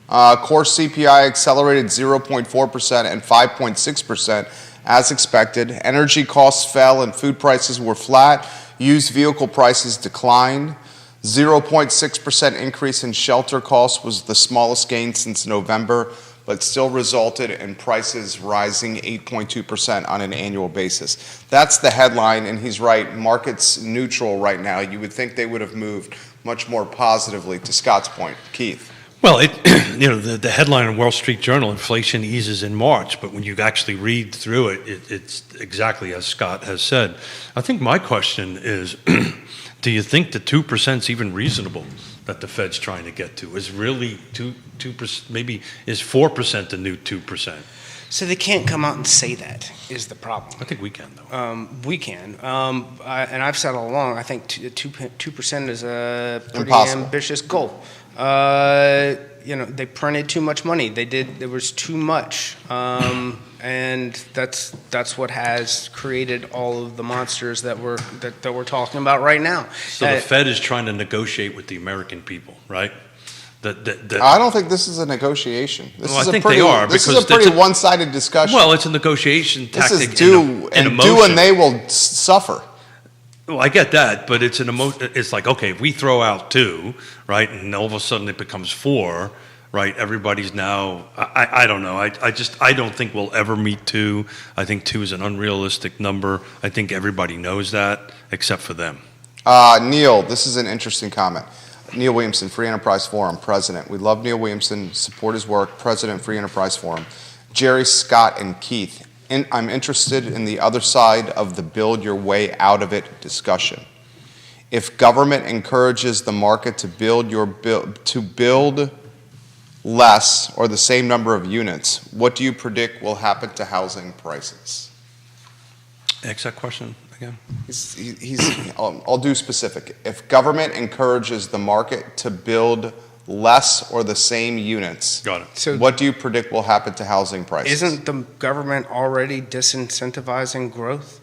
Core CPI accelerated 0.4% and 5.6% as expected. Energy costs fell and food prices were flat. Used vehicle prices declined. 0.6% increase in shelter costs was the smallest gain since November, but still resulted in prices rising 8.2% on an annual basis. That's the headline, and he's right. Market's neutral right now. You would think they would have moved much more positively, to Scott's point. Keith. Well, the headline in Wall Street Journal, inflation eases in March, but when you actually read through it, it's exactly as Scott has said. I think my question is, do you think the 2% is even reasonable that the Fed's trying to get to? Is really 2%, maybe is 4% the new 2%? So they can't come out and say that is the problem. I think we can, though. We can. And I've said all along, I think 2% is a pretty Impossible. ambitious goal. They printed too much money. There was too much. And that's what has created all of the monsters that we're talking about right now. So the Fed is trying to negotiate with the American people, right? I don't think this is a negotiation. I think they are. This is a pretty one-sided discussion. Well, it's a negotiation tactic. This is do and they will suffer. Well, I get that, but it's an emotion. It's like, okay, if we throw out 2, right, and all of a sudden it becomes 4, right? Everybody's now. I don't know. I don't think we'll ever meet 2. I think 2 is an unrealistic number. I think everybody knows that, except for them. Neil, this is an interesting comment. Neil Williamson, Free Enterprise Forum, President. We love Neil Williamson, support his work, President, Free Enterprise Forum. Jerry, Scott, and Keith, I'm interested in the other side of the build your way out of it discussion. If government encourages the market to build less or the same number of units, what do you predict will happen to housing prices? Ask that question again. I'll do specific. If government encourages the market to build less or the same units, got it. So what do you predict will happen to housing prices? Isn't the government already disincentivizing growth?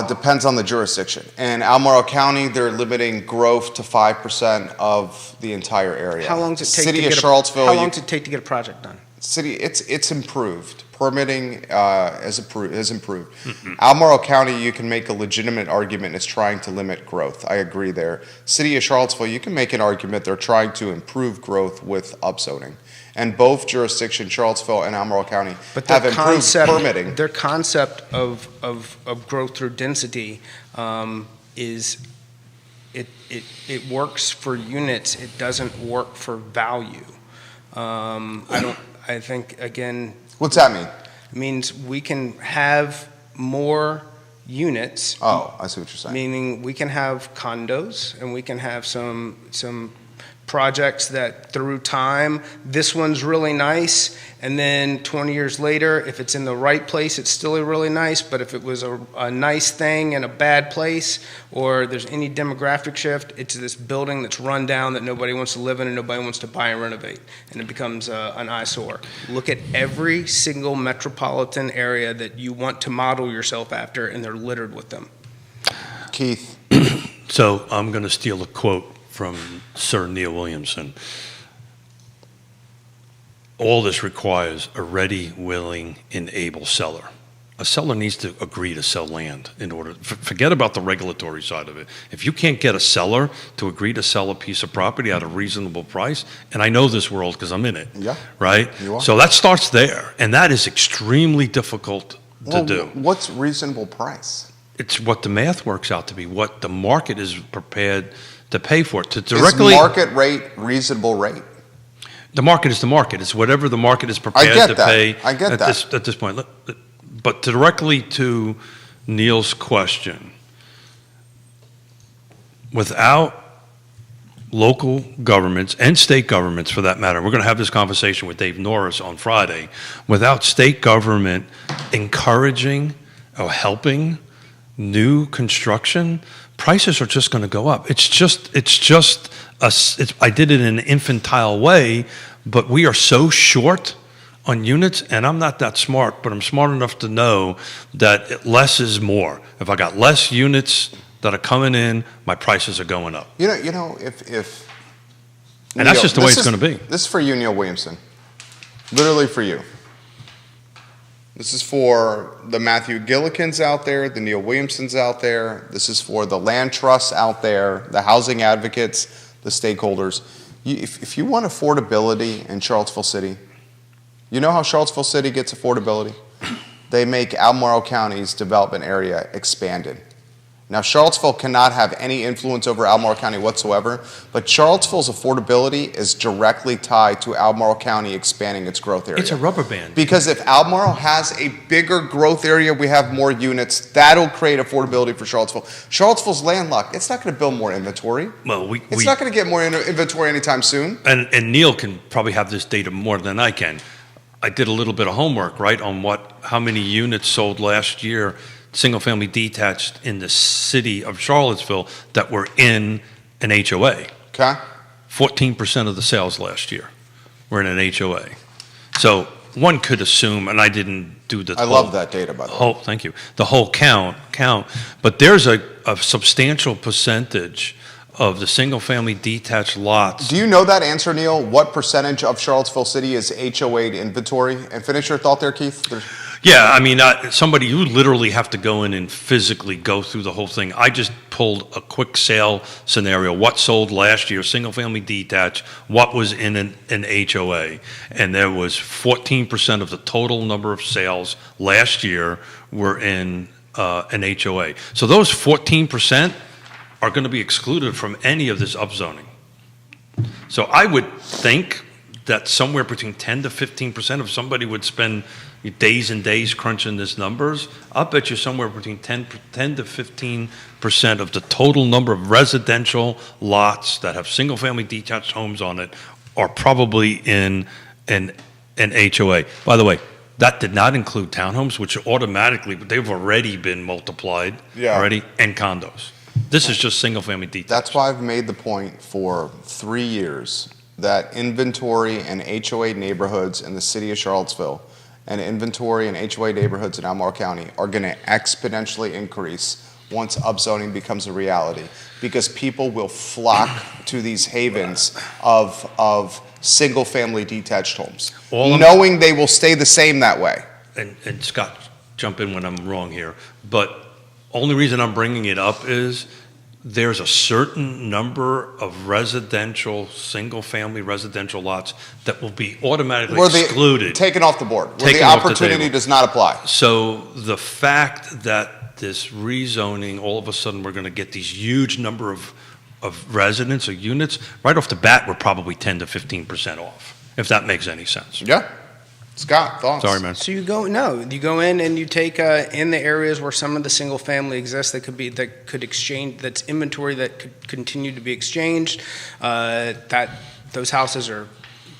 Depends on the jurisdiction. In Albemarle County, they're limiting growth to 5% of the entire area. How long does it take City to of get Charlottesville. How long does it take to get a project done? city, it's improved. Permitting has improved. Albemarle County, you can make a legitimate argument is trying to limit growth. I agree there. City of Charlottesville, you can make an argument they're trying to improve growth with upzoning. And both jurisdictions, Charlottesville and Albemarle County, have improved permitting. Their concept of growth through density is it works for units. It doesn't work for value. I think, again, What's that mean? it means we can have more units. Oh, I see what you're saying. Meaning we can have condos and we can have some projects that through time, this one's really nice, and then 20 years later, if it's in the right place, it's still really nice, but if it was a nice thing in a bad place, or there's any demographic shift, it's this building that's run down that nobody wants to live in and nobody wants to buy and renovate, and it becomes an eyesore. Look at every single metropolitan area that you want to model yourself after, and they're littered with them. Keith, So I'm going to steal a quote from Sir Neil Williamson. All this requires a ready, willing, and able seller. A seller needs to agree to sell land in order. Forget about the regulatory side of it. If you can't get a seller to agree to sell a piece of property at a reasonable price, and I know this world because I'm in it, Yeah, right? you are. So that starts there, and that is extremely difficult to do. What's reasonable price? It's what the math works out to be, what the market is prepared to pay for it. To directly, Is market rate reasonable rate? the market is the market. It's whatever the market is prepared get to that. pay I get at that. this point. But directly to Neil's question, without local governments and state governments, for that matter, we're going to have this conversation with Dave Norris on Friday, without state government encouraging or helping new construction, prices are just going to go up. I did it in an infantile way, but we are so short on units, and I'm not that smart, but I'm smart enough to know that less is more. If I got less units that are coming in, my prices are going up. You know, if And that's just the way it's going to be. This is for you, Neil Williamson. Literally for you. This is for the Matthew Gillikins out there, the Neil Williamsons out there. This is for the land trusts out there, the housing advocates, the stakeholders. If you want affordability in Charlottesville City, you know how Charlottesville City gets affordability? They make Albemarle County's development area expanded. Now, Charlottesville cannot have any influence over Albemarle County whatsoever, but Charlottesville's affordability is directly tied to Albemarle County expanding its growth area. It's a rubber band. Because if Albemarle has a bigger growth area, we have more units, that'll create affordability for Charlottesville. Charlottesville's landlocked. It's not going to build more inventory. Well, It's not going to get more inventory anytime soon. And Neil can probably have this data more than I can. I did a little bit of homework, right, on how many units sold last year, single-family detached in the city of Charlottesville that were in an HOA. Okay? 14% of the sales last year were in an HOA. So one could assume, and I didn't do the I love that data, by the way. thank you. The whole count, but there's a substantial percentage of the single-family detached lots. Do you know that answer, Neil? What percentage of Charlottesville City is HOA inventory? And finish your thought there, Keith. Yeah, I mean, you literally have to go in and physically go through the whole thing. I just pulled a quick sale scenario. What sold last year, single-family detached, what was in an HOA. And there was 14% of the total number of sales last year were in an HOA. So those 14% are going to be excluded from any of this upzoning. So I would think that somewhere between 10 to 15% of somebody would spend days and days crunching these numbers. I'll bet you somewhere between 10 to 15% of the total number of residential lots that have single-family detached homes on it are probably in an HOA. By the way, that did not include townhomes, which automatically, they've already been multiplied already, and condos. This is just single-family detached. That's why I've made the point for 3 years that inventory and HOA neighborhoods in the city of Charlottesville and inventory and HOA neighborhoods in Albemarle County are going to exponentially increase once upzoning becomes a reality, because people will flock to these havens of single-family detached homes, knowing they will stay the same that way. And Scott, jump in when I'm wrong here, but only reason I'm bringing it up is there's a certain number of residential, single-family residential lots that will be automatically excluded. Taken off the board, where the Taken off the opportunity table. does not apply. So the fact that this rezoning, all of a sudden, we're going to get these huge number of residents or units, right off the bat, we're probably 10 to 15% off, if that makes any sense. Yeah. Scott, thoughts? Sorry, man. So you go in and you take in the areas where some of the single family exists that could exchange, that's inventory that could continue to be exchanged, that those houses are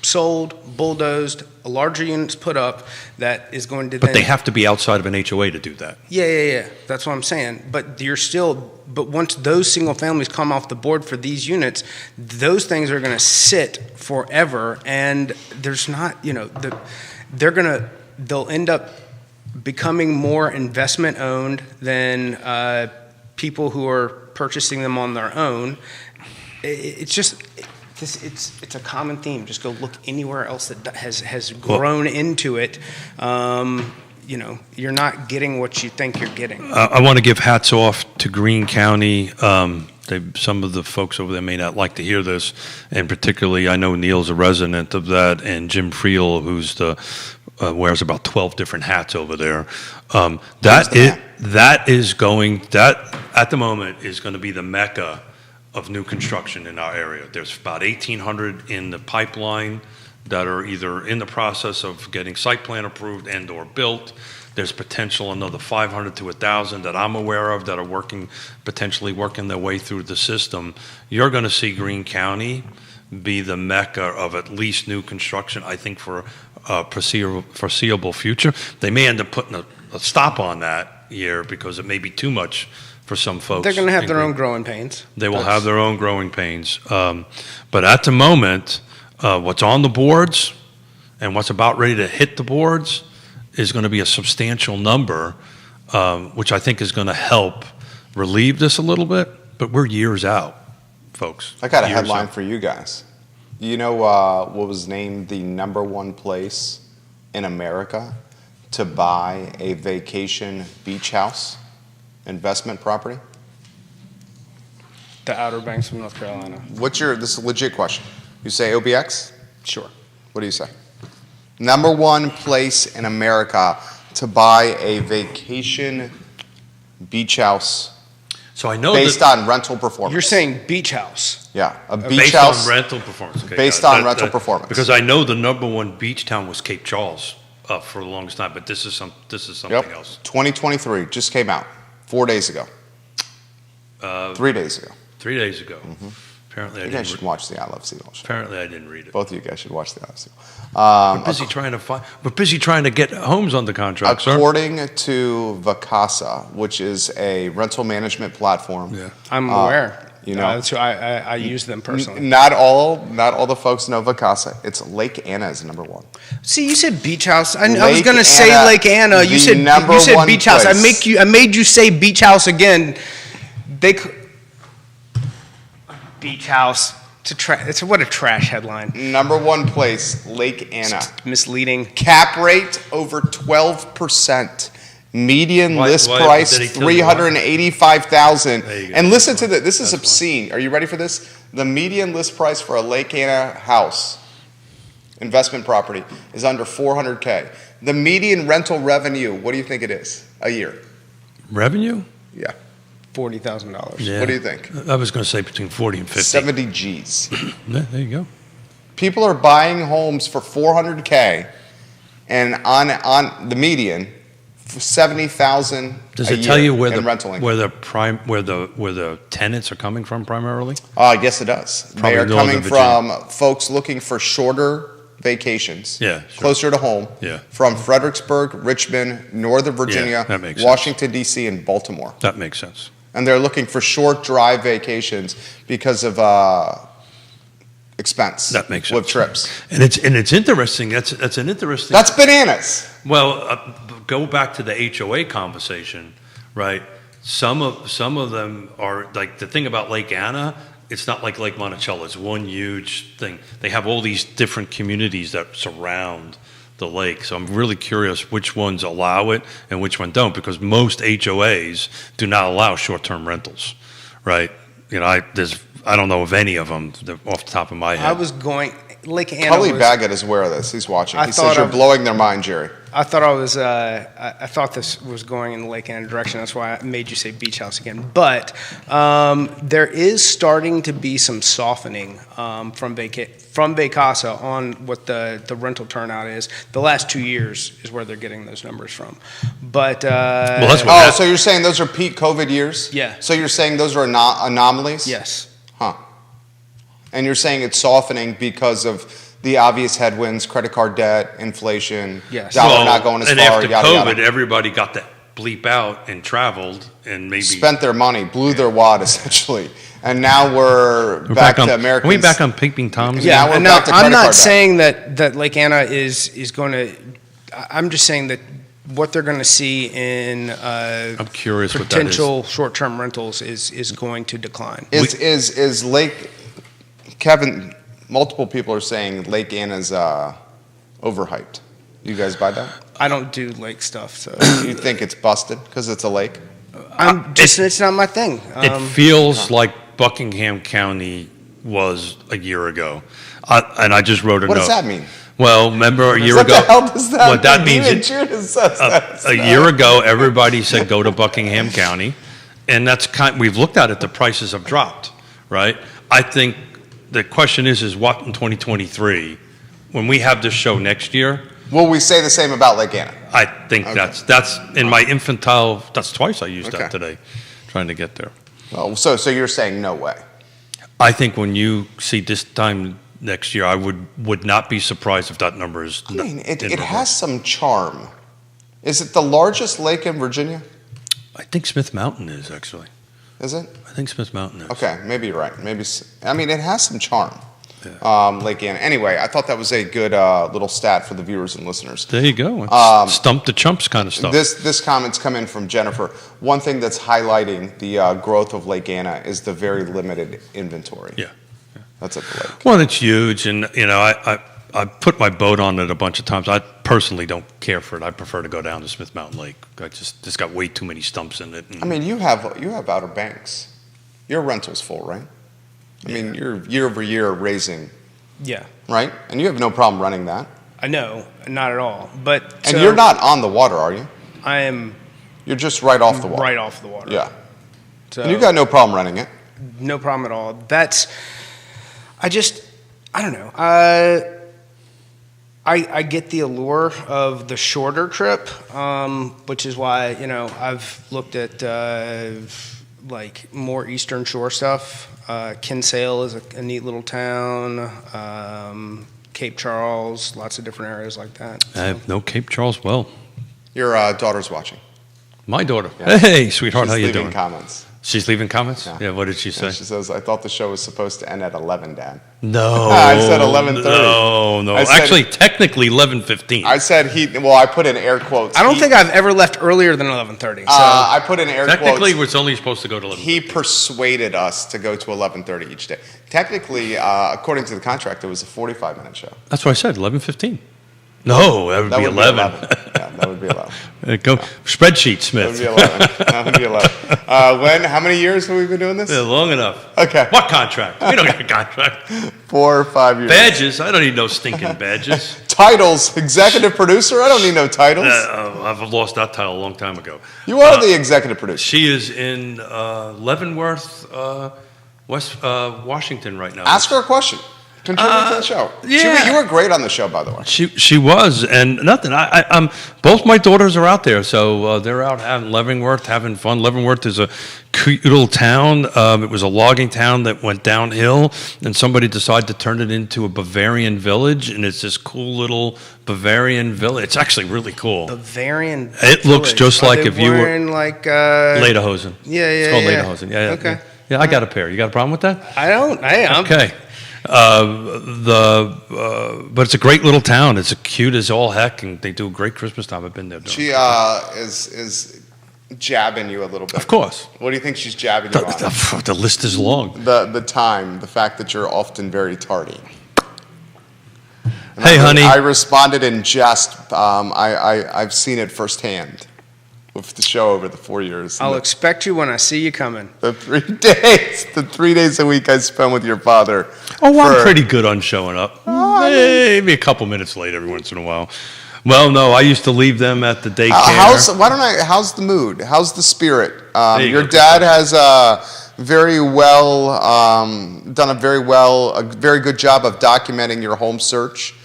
sold, bulldozed, a larger units put up that is going to But then, they have to be outside of an HOA to do that. Yeah. That's what I'm saying. But once those single families come off the board for these units, those things are going to sit forever, and there's not, they'll end up becoming more investment owned than people who are purchasing them on their own. It's just. It's a common theme. Just go look anywhere else that has grown into it. You're not getting what you think you're getting. I want to give hats off to Greene County. Some of the folks over there may not like to hear this, and particularly I know Neil's a resident of that, and Jim Friel, who's wears about 12 different hats over there. That at the moment is going to be the mecca of new construction in our area. There's about 1,800 in the pipeline that are either in the process of getting site plan approved and or built. There's potential another 500 to 1,000 that I'm aware of that are potentially working their way through the system. You're going to see Greene County be the mecca of at least new construction, I think, for a foreseeable future. They may end up putting a stop on that year because it may be too much for some folks. They're going to have their own growing pains. They will have their own growing pains. But at the moment, what's on the boards and what's about ready to hit the boards is going to be a substantial number, which I think is going to help relieve this a little bit. But we're years out, folks. I got a Years headline out. for you guys. You know what was named the #1 place in America to buy a vacation beach house investment property? The Outer Banks of North Carolina. This is a legit question. You say OBX? Sure. What do you say? #1 place in America to buy a vacation beach house So I know based on rental performance. You're saying beach house. Yeah, a beach based house. on rental performance. Okay, based got it. on rental performance. Because I know the #1 beach town was Cape Charles for the longest time, but this is something Yep. else. 2023 just came out 4 days ago. 3 days ago. 3 days ago. Apparently, You guys should watch the I Love Seagull show. Apparently, I didn't read it. Both of you guys should watch the I Love Seagull. We're busy trying to get homes under contract, sir. According to Vacasa, which is a rental management platform, Yeah. I'm aware. you know. That's who I use them personally. not all the folks know Vacasa. It's Lake Anna is #1. See, you said beach house. I was Lake going to say Anna, Lake Anna. You the said #1 beach house. place. I made you say beach house again. Beach house. It's what a trash headline. #1 place, Lake Anna. Misleading. Cap rate over 12%. Median Why- list why- price did he tell you why? 385,000. There you go. And listen to this. This is That's why. obscene. Are you ready for this? The median list price for a Lake Anna house, investment property, is under 400K. The median rental revenue, what do you think it is a year? Revenue? Yeah. $40,000. Yeah. What do you think? I was going to say between 40 and 50. 70 G's. Yeah, there you go. People are buying homes for 400K, and on the median, 70,000 Does a it tell year you where in rental income. where the tenants are coming from primarily? Yes, it does. Probably They are Northern coming from folks looking for shorter vacations, Yeah, sure. closer to home, Yeah. from Fredericksburg, Richmond, Northern Virginia, that makes sense. Washington, D.C., and Baltimore. That makes sense. And they're looking for short drive vacations because of expense. That makes with sense. trips. And it's interesting. That's an interesting. That's bananas. Well, go back to the HOA conversation, right? Some of them are like the thing about Lake Anna. It's not like Lake Monticello. It's one huge thing. They have all these different communities that surround the lake. So I'm really curious which ones allow it and which one don't, because most HOAs do not allow short-term rentals, right? You know, I don't know of any of them off the top of my head. Lake Anna Cully was, Baggett is aware of this. He's watching. I He thought says you're of- blowing their mind, Jerry. I thought I thought this was going in the Lake Anna direction. That's why I made you say beach house again. But there is starting to be some softening from Vacasa on what the rental turnout is. The last 2 years is where they're getting those numbers from. But that's what Oh, happened. so you're saying those are peak COVID years? Yeah. So you're saying those are anomalies? yes. Huh. And you're saying it's softening because of the obvious headwinds, credit card debt, inflation, Yes. dollar not going as and far, after yada, COVID, yada. everybody got to bleep out and traveled and maybe Spent their money, blew their wad essentially. And now we're back to Americans. Are we back on Peeping Toms? Yeah. Now we're and back to I'm credit not card debt. saying that Lake Anna is going to. I'm just saying that what they're going to see in I'm curious what that is. potential short-term rentals is going to decline. Is Lake, Kevin, multiple people are saying Lake Anna's overhyped. You guys buy that? I don't do lake stuff, so You think it's busted because it's a lake? it's not my thing. It feels like Buckingham County was a year ago. And I just wrote a What note. does that mean? Well, remember a year What ago. the hell does that What that mean? means, Even Judith says that. a year ago, everybody said go to Buckingham County. And we've looked at it, the prices have dropped, right? I think the question is what in 2023, when we have this show next year, Will we say the same about Lake Anna? I think Okay. that's in my infantile, that's twice I used Okay. that today, trying to get there. Oh, so you're saying no way? I think when you see this time next year, I would not be surprised if that number is. I mean, it in has some charm. Is it the largest lake in Virginia? I think Smith Mountain is actually. Is it? I think Smith Mountain is. Okay, maybe you're right. I mean, it has some charm. Lake Anna. Anyway, I thought that was a good little stat for the viewers and listeners. There you go. It's stump the chumps kind of stuff. This comment's come in from Jennifer. One thing that's highlighting the growth of Lake Anna is the very limited inventory. Yeah. That's at the lake. Well, it's huge, and you know, I put my boat on it a bunch of times. I personally don't care for it. I prefer to go down to Smith Mountain Lake. It's got way too many stumps in it. And I mean, you have Outer Banks. Your rental's full, right? I mean, you're year over year raising, Yeah, right? And you have no problem running that. I know, not at all. But And so you're not on the water, are you? I am You're just right off the water. right off the water. Yeah. So And you got no problem running it. no problem at all. I don't know. I get the allure of the shorter trip, which is why, I've looked at like more Eastern Shore stuff. Kinsale is a neat little town. Cape Charles, lots of different areas like that. I have no Cape Charles well. Your daughter's watching. My daughter. Yeah. Hey, sweetheart, She's how you leaving doing? comments. She's leaving comments? Yeah. Yeah, what did she say? And she says, I thought the show was supposed to end at 11, Dad. No. I said 11:30. No. I said- Actually, technically 11:15. I said I put in air quotes. I don't think I've ever left earlier than 11:30. So I put in air Technically, quotes. we're only supposed to go to 11. He persuaded us to go to 11:30 each day. Technically, according to the contract, it was a 45-minute show. That's what I said, 11:15. No, that would be 11. Yeah, that would be 11. Go spreadsheet, That Smith. would be 11. That would be 11. How many years have we been doing this? Yeah, long enough. Okay. What contract? We don't got a contract. 4 or 5 years. Badges? I don't need no stinking badges. Titles. Executive producer? I don't need no titles. I've lost that title a long time ago. You are the executive producer. She is in Leavenworth, West Washington right now. Ask her a question. Contribute to the show. yeah. You were great on the show, by the way. She was, and nothing. Both my daughters are out there, so they're out having Leavenworth, having fun. Leavenworth is a cute little town. It was a logging town that went downhill, and somebody decided to turn it into a Bavarian village, and it's this cool little Bavarian village. It's actually really cool. Bavarian. It looks Village. just Are like they if you were wearing like Lederhosen. Yeah, It's called yeah. Lederhosen. Yeah. Okay. Yeah, I got a pair. You got a problem with that? I don't. I'm Okay. But it's a great little town. It's cute as all heck, and they do a great Christmas time. I've been there. She is jabbing you a little bit? Of course. What do you think she's jabbing you on? The list is long. The time, the fact that you're often very tardy. And Hey, honey. I responded in jest. I've seen it firsthand with the show over the 4 years. I'll expect you when I see you coming. The 3 days a week I spend with your father. Oh, I'm pretty good on showing up. Maybe a couple minutes late every once in a while. Well, no, I used to leave them at the daycare. How's the mood? How's the spirit? There you Your go. dad has done a very good job of documenting your home search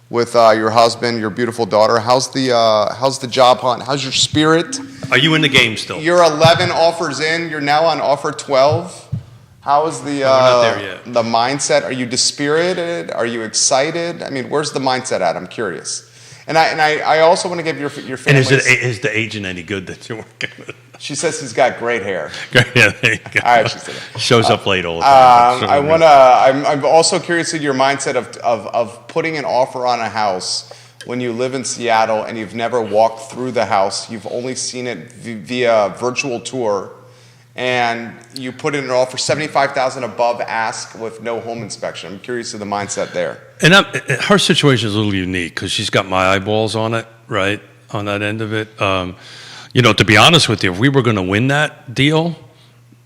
with your husband, your beautiful daughter. How's the job hunt? How's your spirit? Are you in the game still? You're 11 offers in. You're now on offer 12. How is the we're not there yet. the mindset? Are you dispirited? Are you excited? I mean, where's the mindset at? I'm curious. And I also want to give your And family. is the agent any good that you're working with? She says he's got great hair. Yeah, there you go. I actually said that. Shows up late all the time. I'm also curious in your mindset of putting an offer on a house when you live in Seattle and you've never walked through the house. You've only seen it via virtual tour, and you put in an offer $75,000 above ask with no home inspection. I'm curious of the mindset there. And her situation is a little unique because she's got my eyeballs on it, right, on that end of it. To be honest with you, if we were going to win that deal,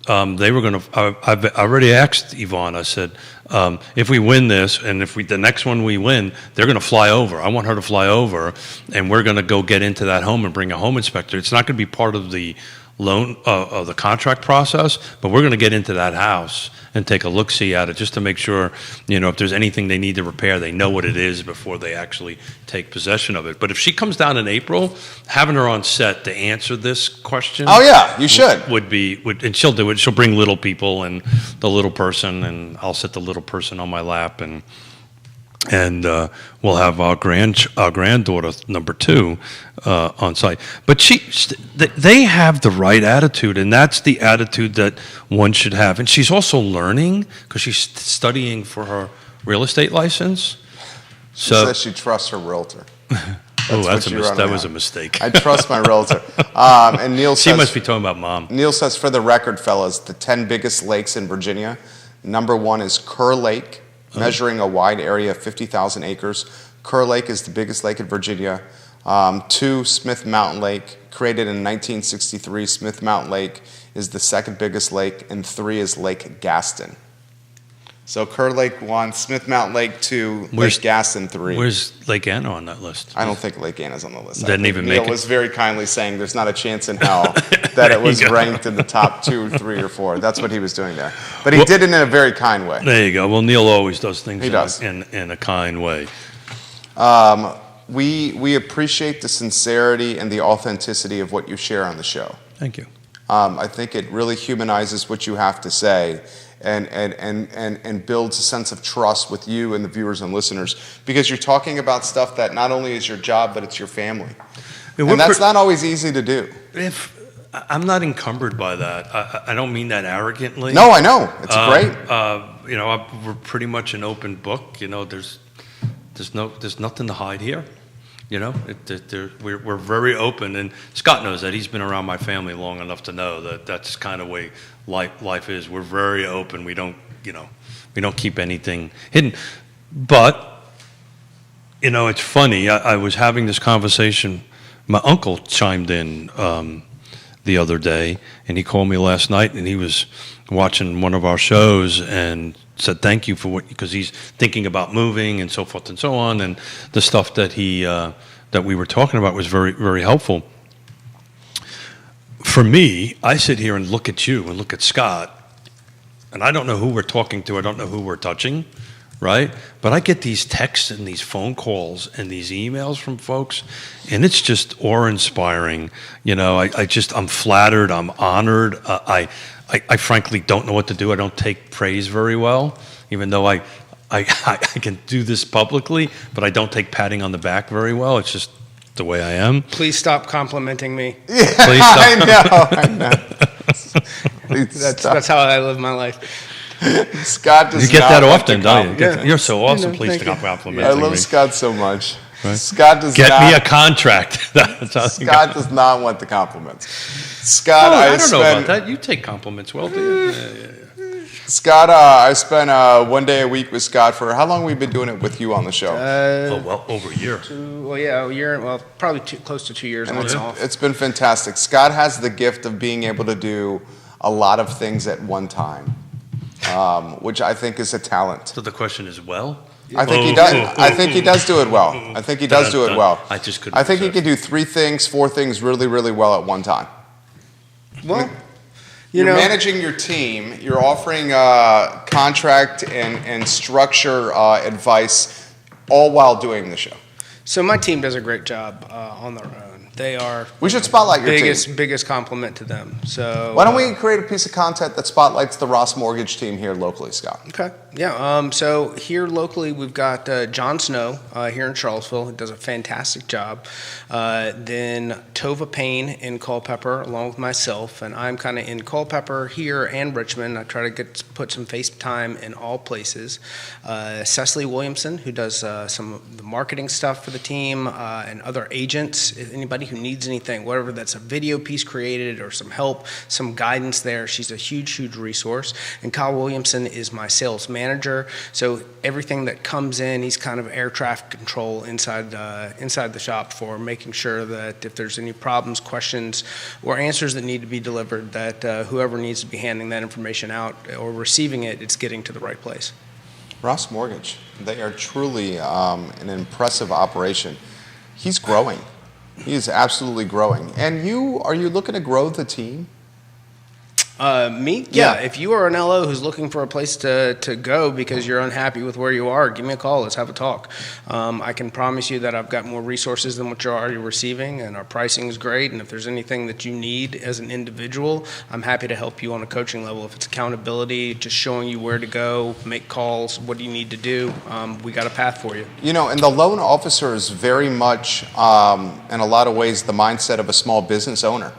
they were going to. I already asked Yvonne. I said, if we win this, and if the next one we win, they're going to fly over. I want her to fly over, and we're going to go get into that home and bring a home inspector. It's not going to be part of the loan of the contract process, but we're going to get into that house and take a look-see at it just to make sure, if there's anything they need to repair, they know what it is before they actually take possession of it. But if she comes down in April, having her on set to answer this question, Oh yeah, you should. and she'll do it. She'll bring little people and the little person, and I'll sit the little person on my lap, and we'll have our granddaughter number 2 on site. But they have the right attitude, and that's the attitude that one should have. And she's also learning because she's studying for her real estate license. She says she trusts her realtor. That was a mistake. I trust my realtor. And Neil She says, must be talking about mom. Neil says, for the record, fellas, the 10 biggest lakes in Virginia. Number 1 is Kerr Lake, measuring a wide area of 50,000 acres. Kerr Lake is the biggest lake in Virginia. 2, Smith Mountain Lake, created in 1963. Smith Mountain Lake is the second biggest lake, and 3 is Lake Gaston. So Kerr Lake 1, Smith Mountain Lake 2, Lake Gaston 3. Where's Lake Anna on that list? I don't think Lake Anna's on the list. Didn't even make Neil it. was very kindly saying there's not a chance in hell that it was ranked in the top 2, 3, or 4. That's what he was doing there. But he did it in a very kind way. There you go. Well, Neil always does things in a kind way. We appreciate the sincerity and the authenticity of what you share on the show. Thank you. I think it really humanizes what you have to say and builds a sense of trust with you and the viewers and listeners, because you're talking about stuff that not only is your job, but it's your family. And that's not always easy to do. I'm not encumbered by that. I don't mean that arrogantly. No, I know. It's great. We're pretty much an open book. There's nothing to hide here. We're very open, and Scott knows that. He's been around my family long enough to know that that's kind of way life is. We're very open. We don't keep anything hidden. But it's funny. I was having this conversation. My uncle chimed in the other day, and he called me last night, and he was watching one of our shows and said thank you for because he's thinking about moving and so forth and so on, and the stuff that that we were talking about was very, very helpful. For me, I sit here and look at you and look at Scott, and I don't know who we're talking to. I don't know who we're touching, right? But I get these texts and these phone calls and these emails from folks, and it's just awe-inspiring. I'm flattered. I'm honored. I frankly don't know what to do. I don't take praise very well, even though I can do this publicly, but I don't take patting on the back very well. It's just the way I am. Please stop complimenting me. Yeah, Please stop. I know. That's how I live my life. Scott does You get not that like often, to don't you? compliment. You're so awesome. Please thank stop you. complimenting I love me. Scott so much. right? Scott does Get not. me a contract. That's how you Scott does not want the compliments. Scott, Oh, I don't know spent, about that. You take compliments well, do you? Yeah. Scott, I spent 1 day a week with Scott for how long have we been doing it with you on the show? Oh, well, over a year. Well, yeah, a year. Well, probably close to 2 years And on and off. it's been fantastic. Scott has the gift of being able to do a lot of things at one time, which I think is a talent. So the question is, well? I think he does. I think he does do it well. I think he does do it well. I just couldn't. I think he can do 3 things, 4 things really, really well at one time. Well, You're know, managing your team. You're offering contract and structure advice, all while doing the show. so my team does a great job on their own. They are We should spotlight your team. biggest compliment to them. So Why don't we create a piece of content that spotlights the Ross Mortgage team here locally, Scott? Okay. Yeah. So here locally, we've got John Snow here in Charlottesville, who does a fantastic job. Then Tova Payne in Culpeper, along with myself, and I'm kind of in Culpeper here and Richmond. I try to put some face time in all places. Cecily Williamson, who does some of the marketing stuff for the team, and other agents. If anybody who needs anything, whatever that's a video piece created or some help, some guidance there, she's a huge, huge resource. And Kyle Williamson is my sales manager. So everything that comes in, he's kind of air traffic control inside the shop for making sure that if there's any problems, questions, or answers that need to be delivered, that whoever needs to be handing that information out or receiving it, it's getting to the right place. Ross Mortgage, they are truly an impressive operation. He's growing. He is absolutely growing. And are you looking to grow the team? Me? Yeah. If you are an LO who's looking for a place to go because you're unhappy with where you are, give me a call. Let's have a talk. I can promise you that I've got more resources than what you're already receiving, and our pricing is great. And if there's anything that you need as an individual, I'm happy to help you on a coaching level. If it's accountability, just showing you where to go, make calls, what do you need to do, we got a path for you. You know, and the loan officer is very much, in a lot of ways, the mindset of a small business owner.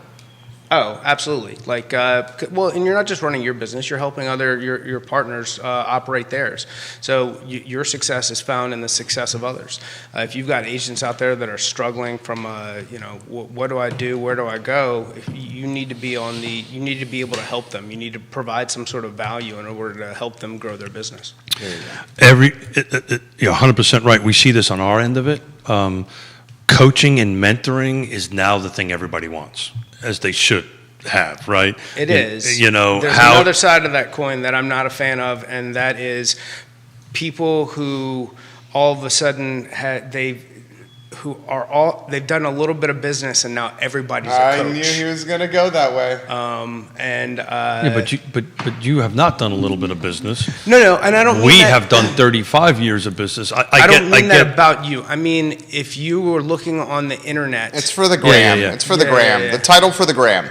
Oh, absolutely. Well, and you're not just running your business; you're helping your partners operate theirs. So your success is found in the success of others. If you've got agents out there that are struggling from, what do I do? Where do I go? You need to be you need to be able to help them. You need to provide some sort of value in order to help them grow their business. You're 100% right. We see this on our end of it. Coaching and mentoring is now the thing everybody wants, as they should have, right? It is. You know, there's another side of that coin that I'm not a fan of, and that is people who all of a sudden they've done a little bit of business, and now everybody's a coach. I knew he was going to go that way. But you have not done a little bit of business. No, and I don't. We have done 35 years of business. I don't mean that about you. I mean, if you were looking on the internet, It's for the gram. Yeah. It's for the gram. Yeah. The title for the gram.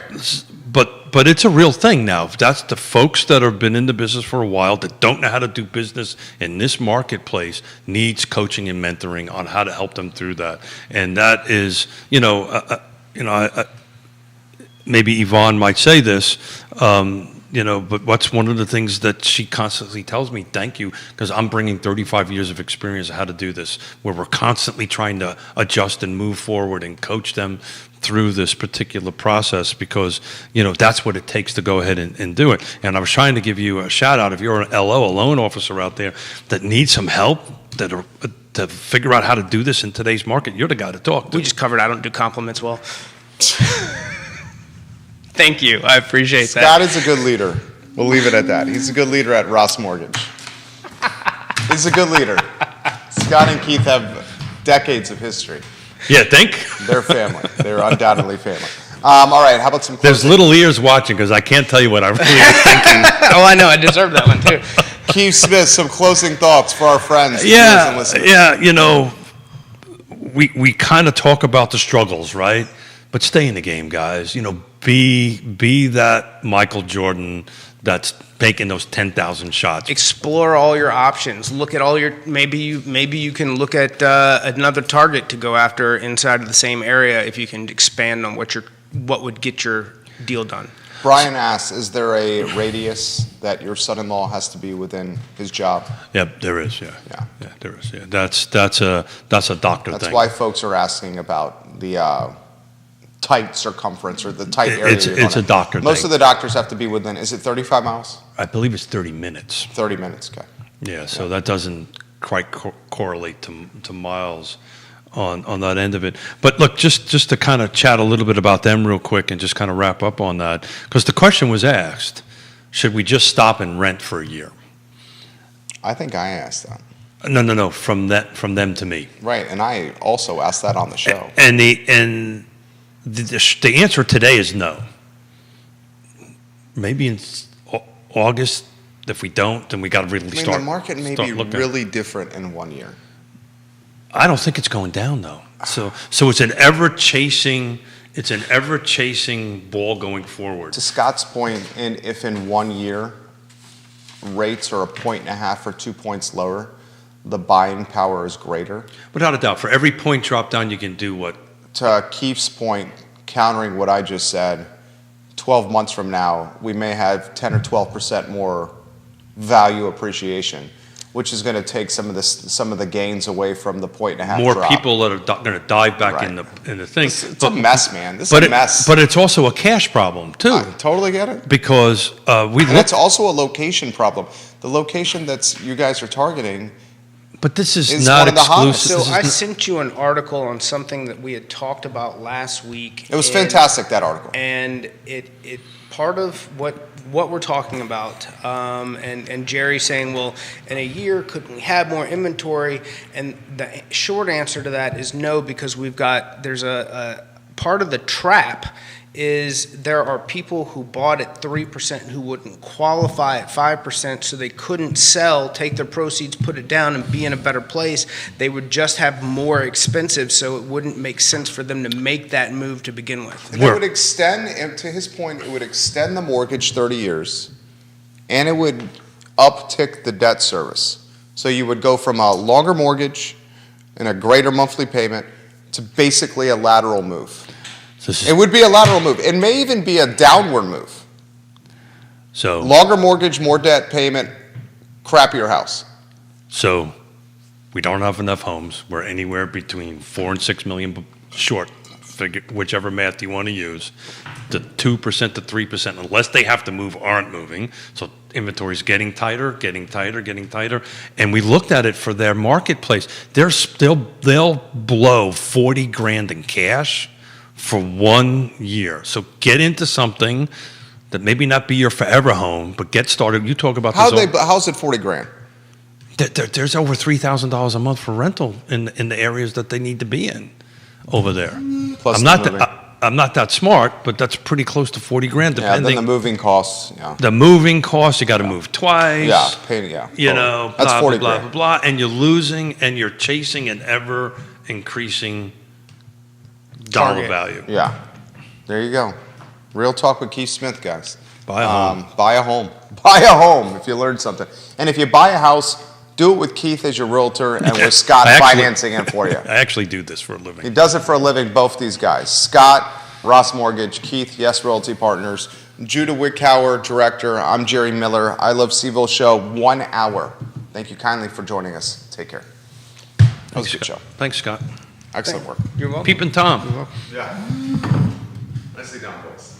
But it's a real thing now. That's the folks that have been in the business for a while that don't know how to do business in this marketplace needs coaching and mentoring on how to help them through that. And that is, maybe Yvonne might say this, but what's one of the things that she constantly tells me, thank you, because I'm bringing 35 years of experience of how to do this, where we're constantly trying to adjust and move forward and coach them through this particular process, because that's what it takes to go ahead and do it. And I was trying to give you a shout out. If you're an LO, a loan officer out there that needs some help, to figure out how to do this in today's market, you're the guy to talk to. we just covered I don't do compliments well. Thank you. I appreciate that. Scott is a good leader. We'll leave it at that. He's a good leader at Ross Mortgage. He's a good leader. Scott and Keith have decades of history. Yeah, think? They're family. They're undoubtedly family. All right, how about some closing? There's little ears watching because I can't tell you what I really am thinking. Oh, I know. I deserve that one too. Keith Smith, some closing thoughts for our friends, viewers, and listeners. We kind of talk about the struggles, right? But stay in the game, guys. Be that Michael Jordan that's making those 10,000 shots. Explore all your options. Look at all your maybe you can look at another target to go after inside of the same area if you can expand on what would get your deal done. Brian asks, is there a radius that your son-in-law has to be within his job? Yeah, there is. Yeah, Yeah. there is. Yeah, that's a doctor That's thing. why folks are asking about the tight circumference or the tight area. It's you're a going doctor Most thing. of the doctors have to be within, is it 35 miles? I believe it's 30 minutes. 30 minutes, okay. Yeah, so that doesn't quite correlate to miles on that end of it. But look, just to kind of chat a little bit about them real quick and just kind of wrap up on that, because the question was asked, should we just stop and rent for a year? I think I asked that. No, from them to me. Right, and I also asked that on the show. And the answer today is no. Maybe in August, if we don't, then we got to really I mean, start. the market may start be looking. really different in 1 year. I don't think it's going down though. So it's an ever chasing ball going forward. To Scott's point, if in 1 year rates are 1.5 or 2 points lower, the buying power is greater. Without a doubt, for every point drop down, you can do what? To Keith's point, countering what I just said, 12 months from now, we may have 10 or 12% more value appreciation, which is going to take some of the gains away from the 1.5 More drop. people that are going to dive back Right. in the thing. It's a mess, man. This is a mess. But it's also a cash problem too, I totally get it. because we And look. it's also a location problem. The location that you guys are targeting, But this is It's not one of the hottest. exclusive. So this I is not- sent you an article on something that we had talked about last week. it was and- fantastic, that article. And it part of what we're talking about, and Jerry saying, well, in a year, could we have more inventory? And the short answer to that is no, because there's a part of the trap is there are people who bought at 3% who wouldn't qualify at 5%, so they couldn't sell, take their proceeds, put it down, and be in a better place. They would just have more expensive, so it wouldn't make sense for them to make that move to begin with. And it would extend, and to his point, it would extend the mortgage 30 years, and it would uptick the debt service. So you would go from a longer mortgage and a greater monthly payment to basically a lateral move. So this is- It would be a lateral move. It may even be a downward move. so Longer mortgage, more debt payment, crappier house. So we don't have enough homes. We're anywhere between 4 and 6 million short, figure, whichever math you want to use. The 2% to 3%, unless they have to move, aren't moving. So inventory's getting tighter. And we looked at it for their marketplace. They'll blow 40 grand in cash for 1 year. So get into something that maybe not be your forever home, but get started. You talk about this. How's it 40 grand? There's over $3,000 a month for rental in the areas that they need to be in over there. Plus I'm the not moving. I'm not that smart, but that's pretty close to 40 grand, Yeah, then depending. the moving costs, yeah. The moving costs, you got to move twice. Yeah, paying, yeah. You totally. know, That's blah, 40 blah, grand. blah, blah, and you're losing, and you're chasing an ever increasing dollar Target. value. Yeah. There you go. Real talk with Keith Smith, guys. Buy a home. Buy a home. Buy a home if you learned something. And if you buy a house, do it with Keith as your realtor and with Scott I actually- financing it for you. I actually do this for a living. He does it for a living, both these guys. Scott, Ross Mortgage, Keith, Yes Realty Partners, Judah Wickhauer, Director. I'm Jerry Miller. I Love Seville Show, 1 hour. Thank you kindly for joining us. Take care. That was a good show. Thanks, Scott. Excellent work. You're welcome. Peep and Tom. Yeah. Nicely done, boys.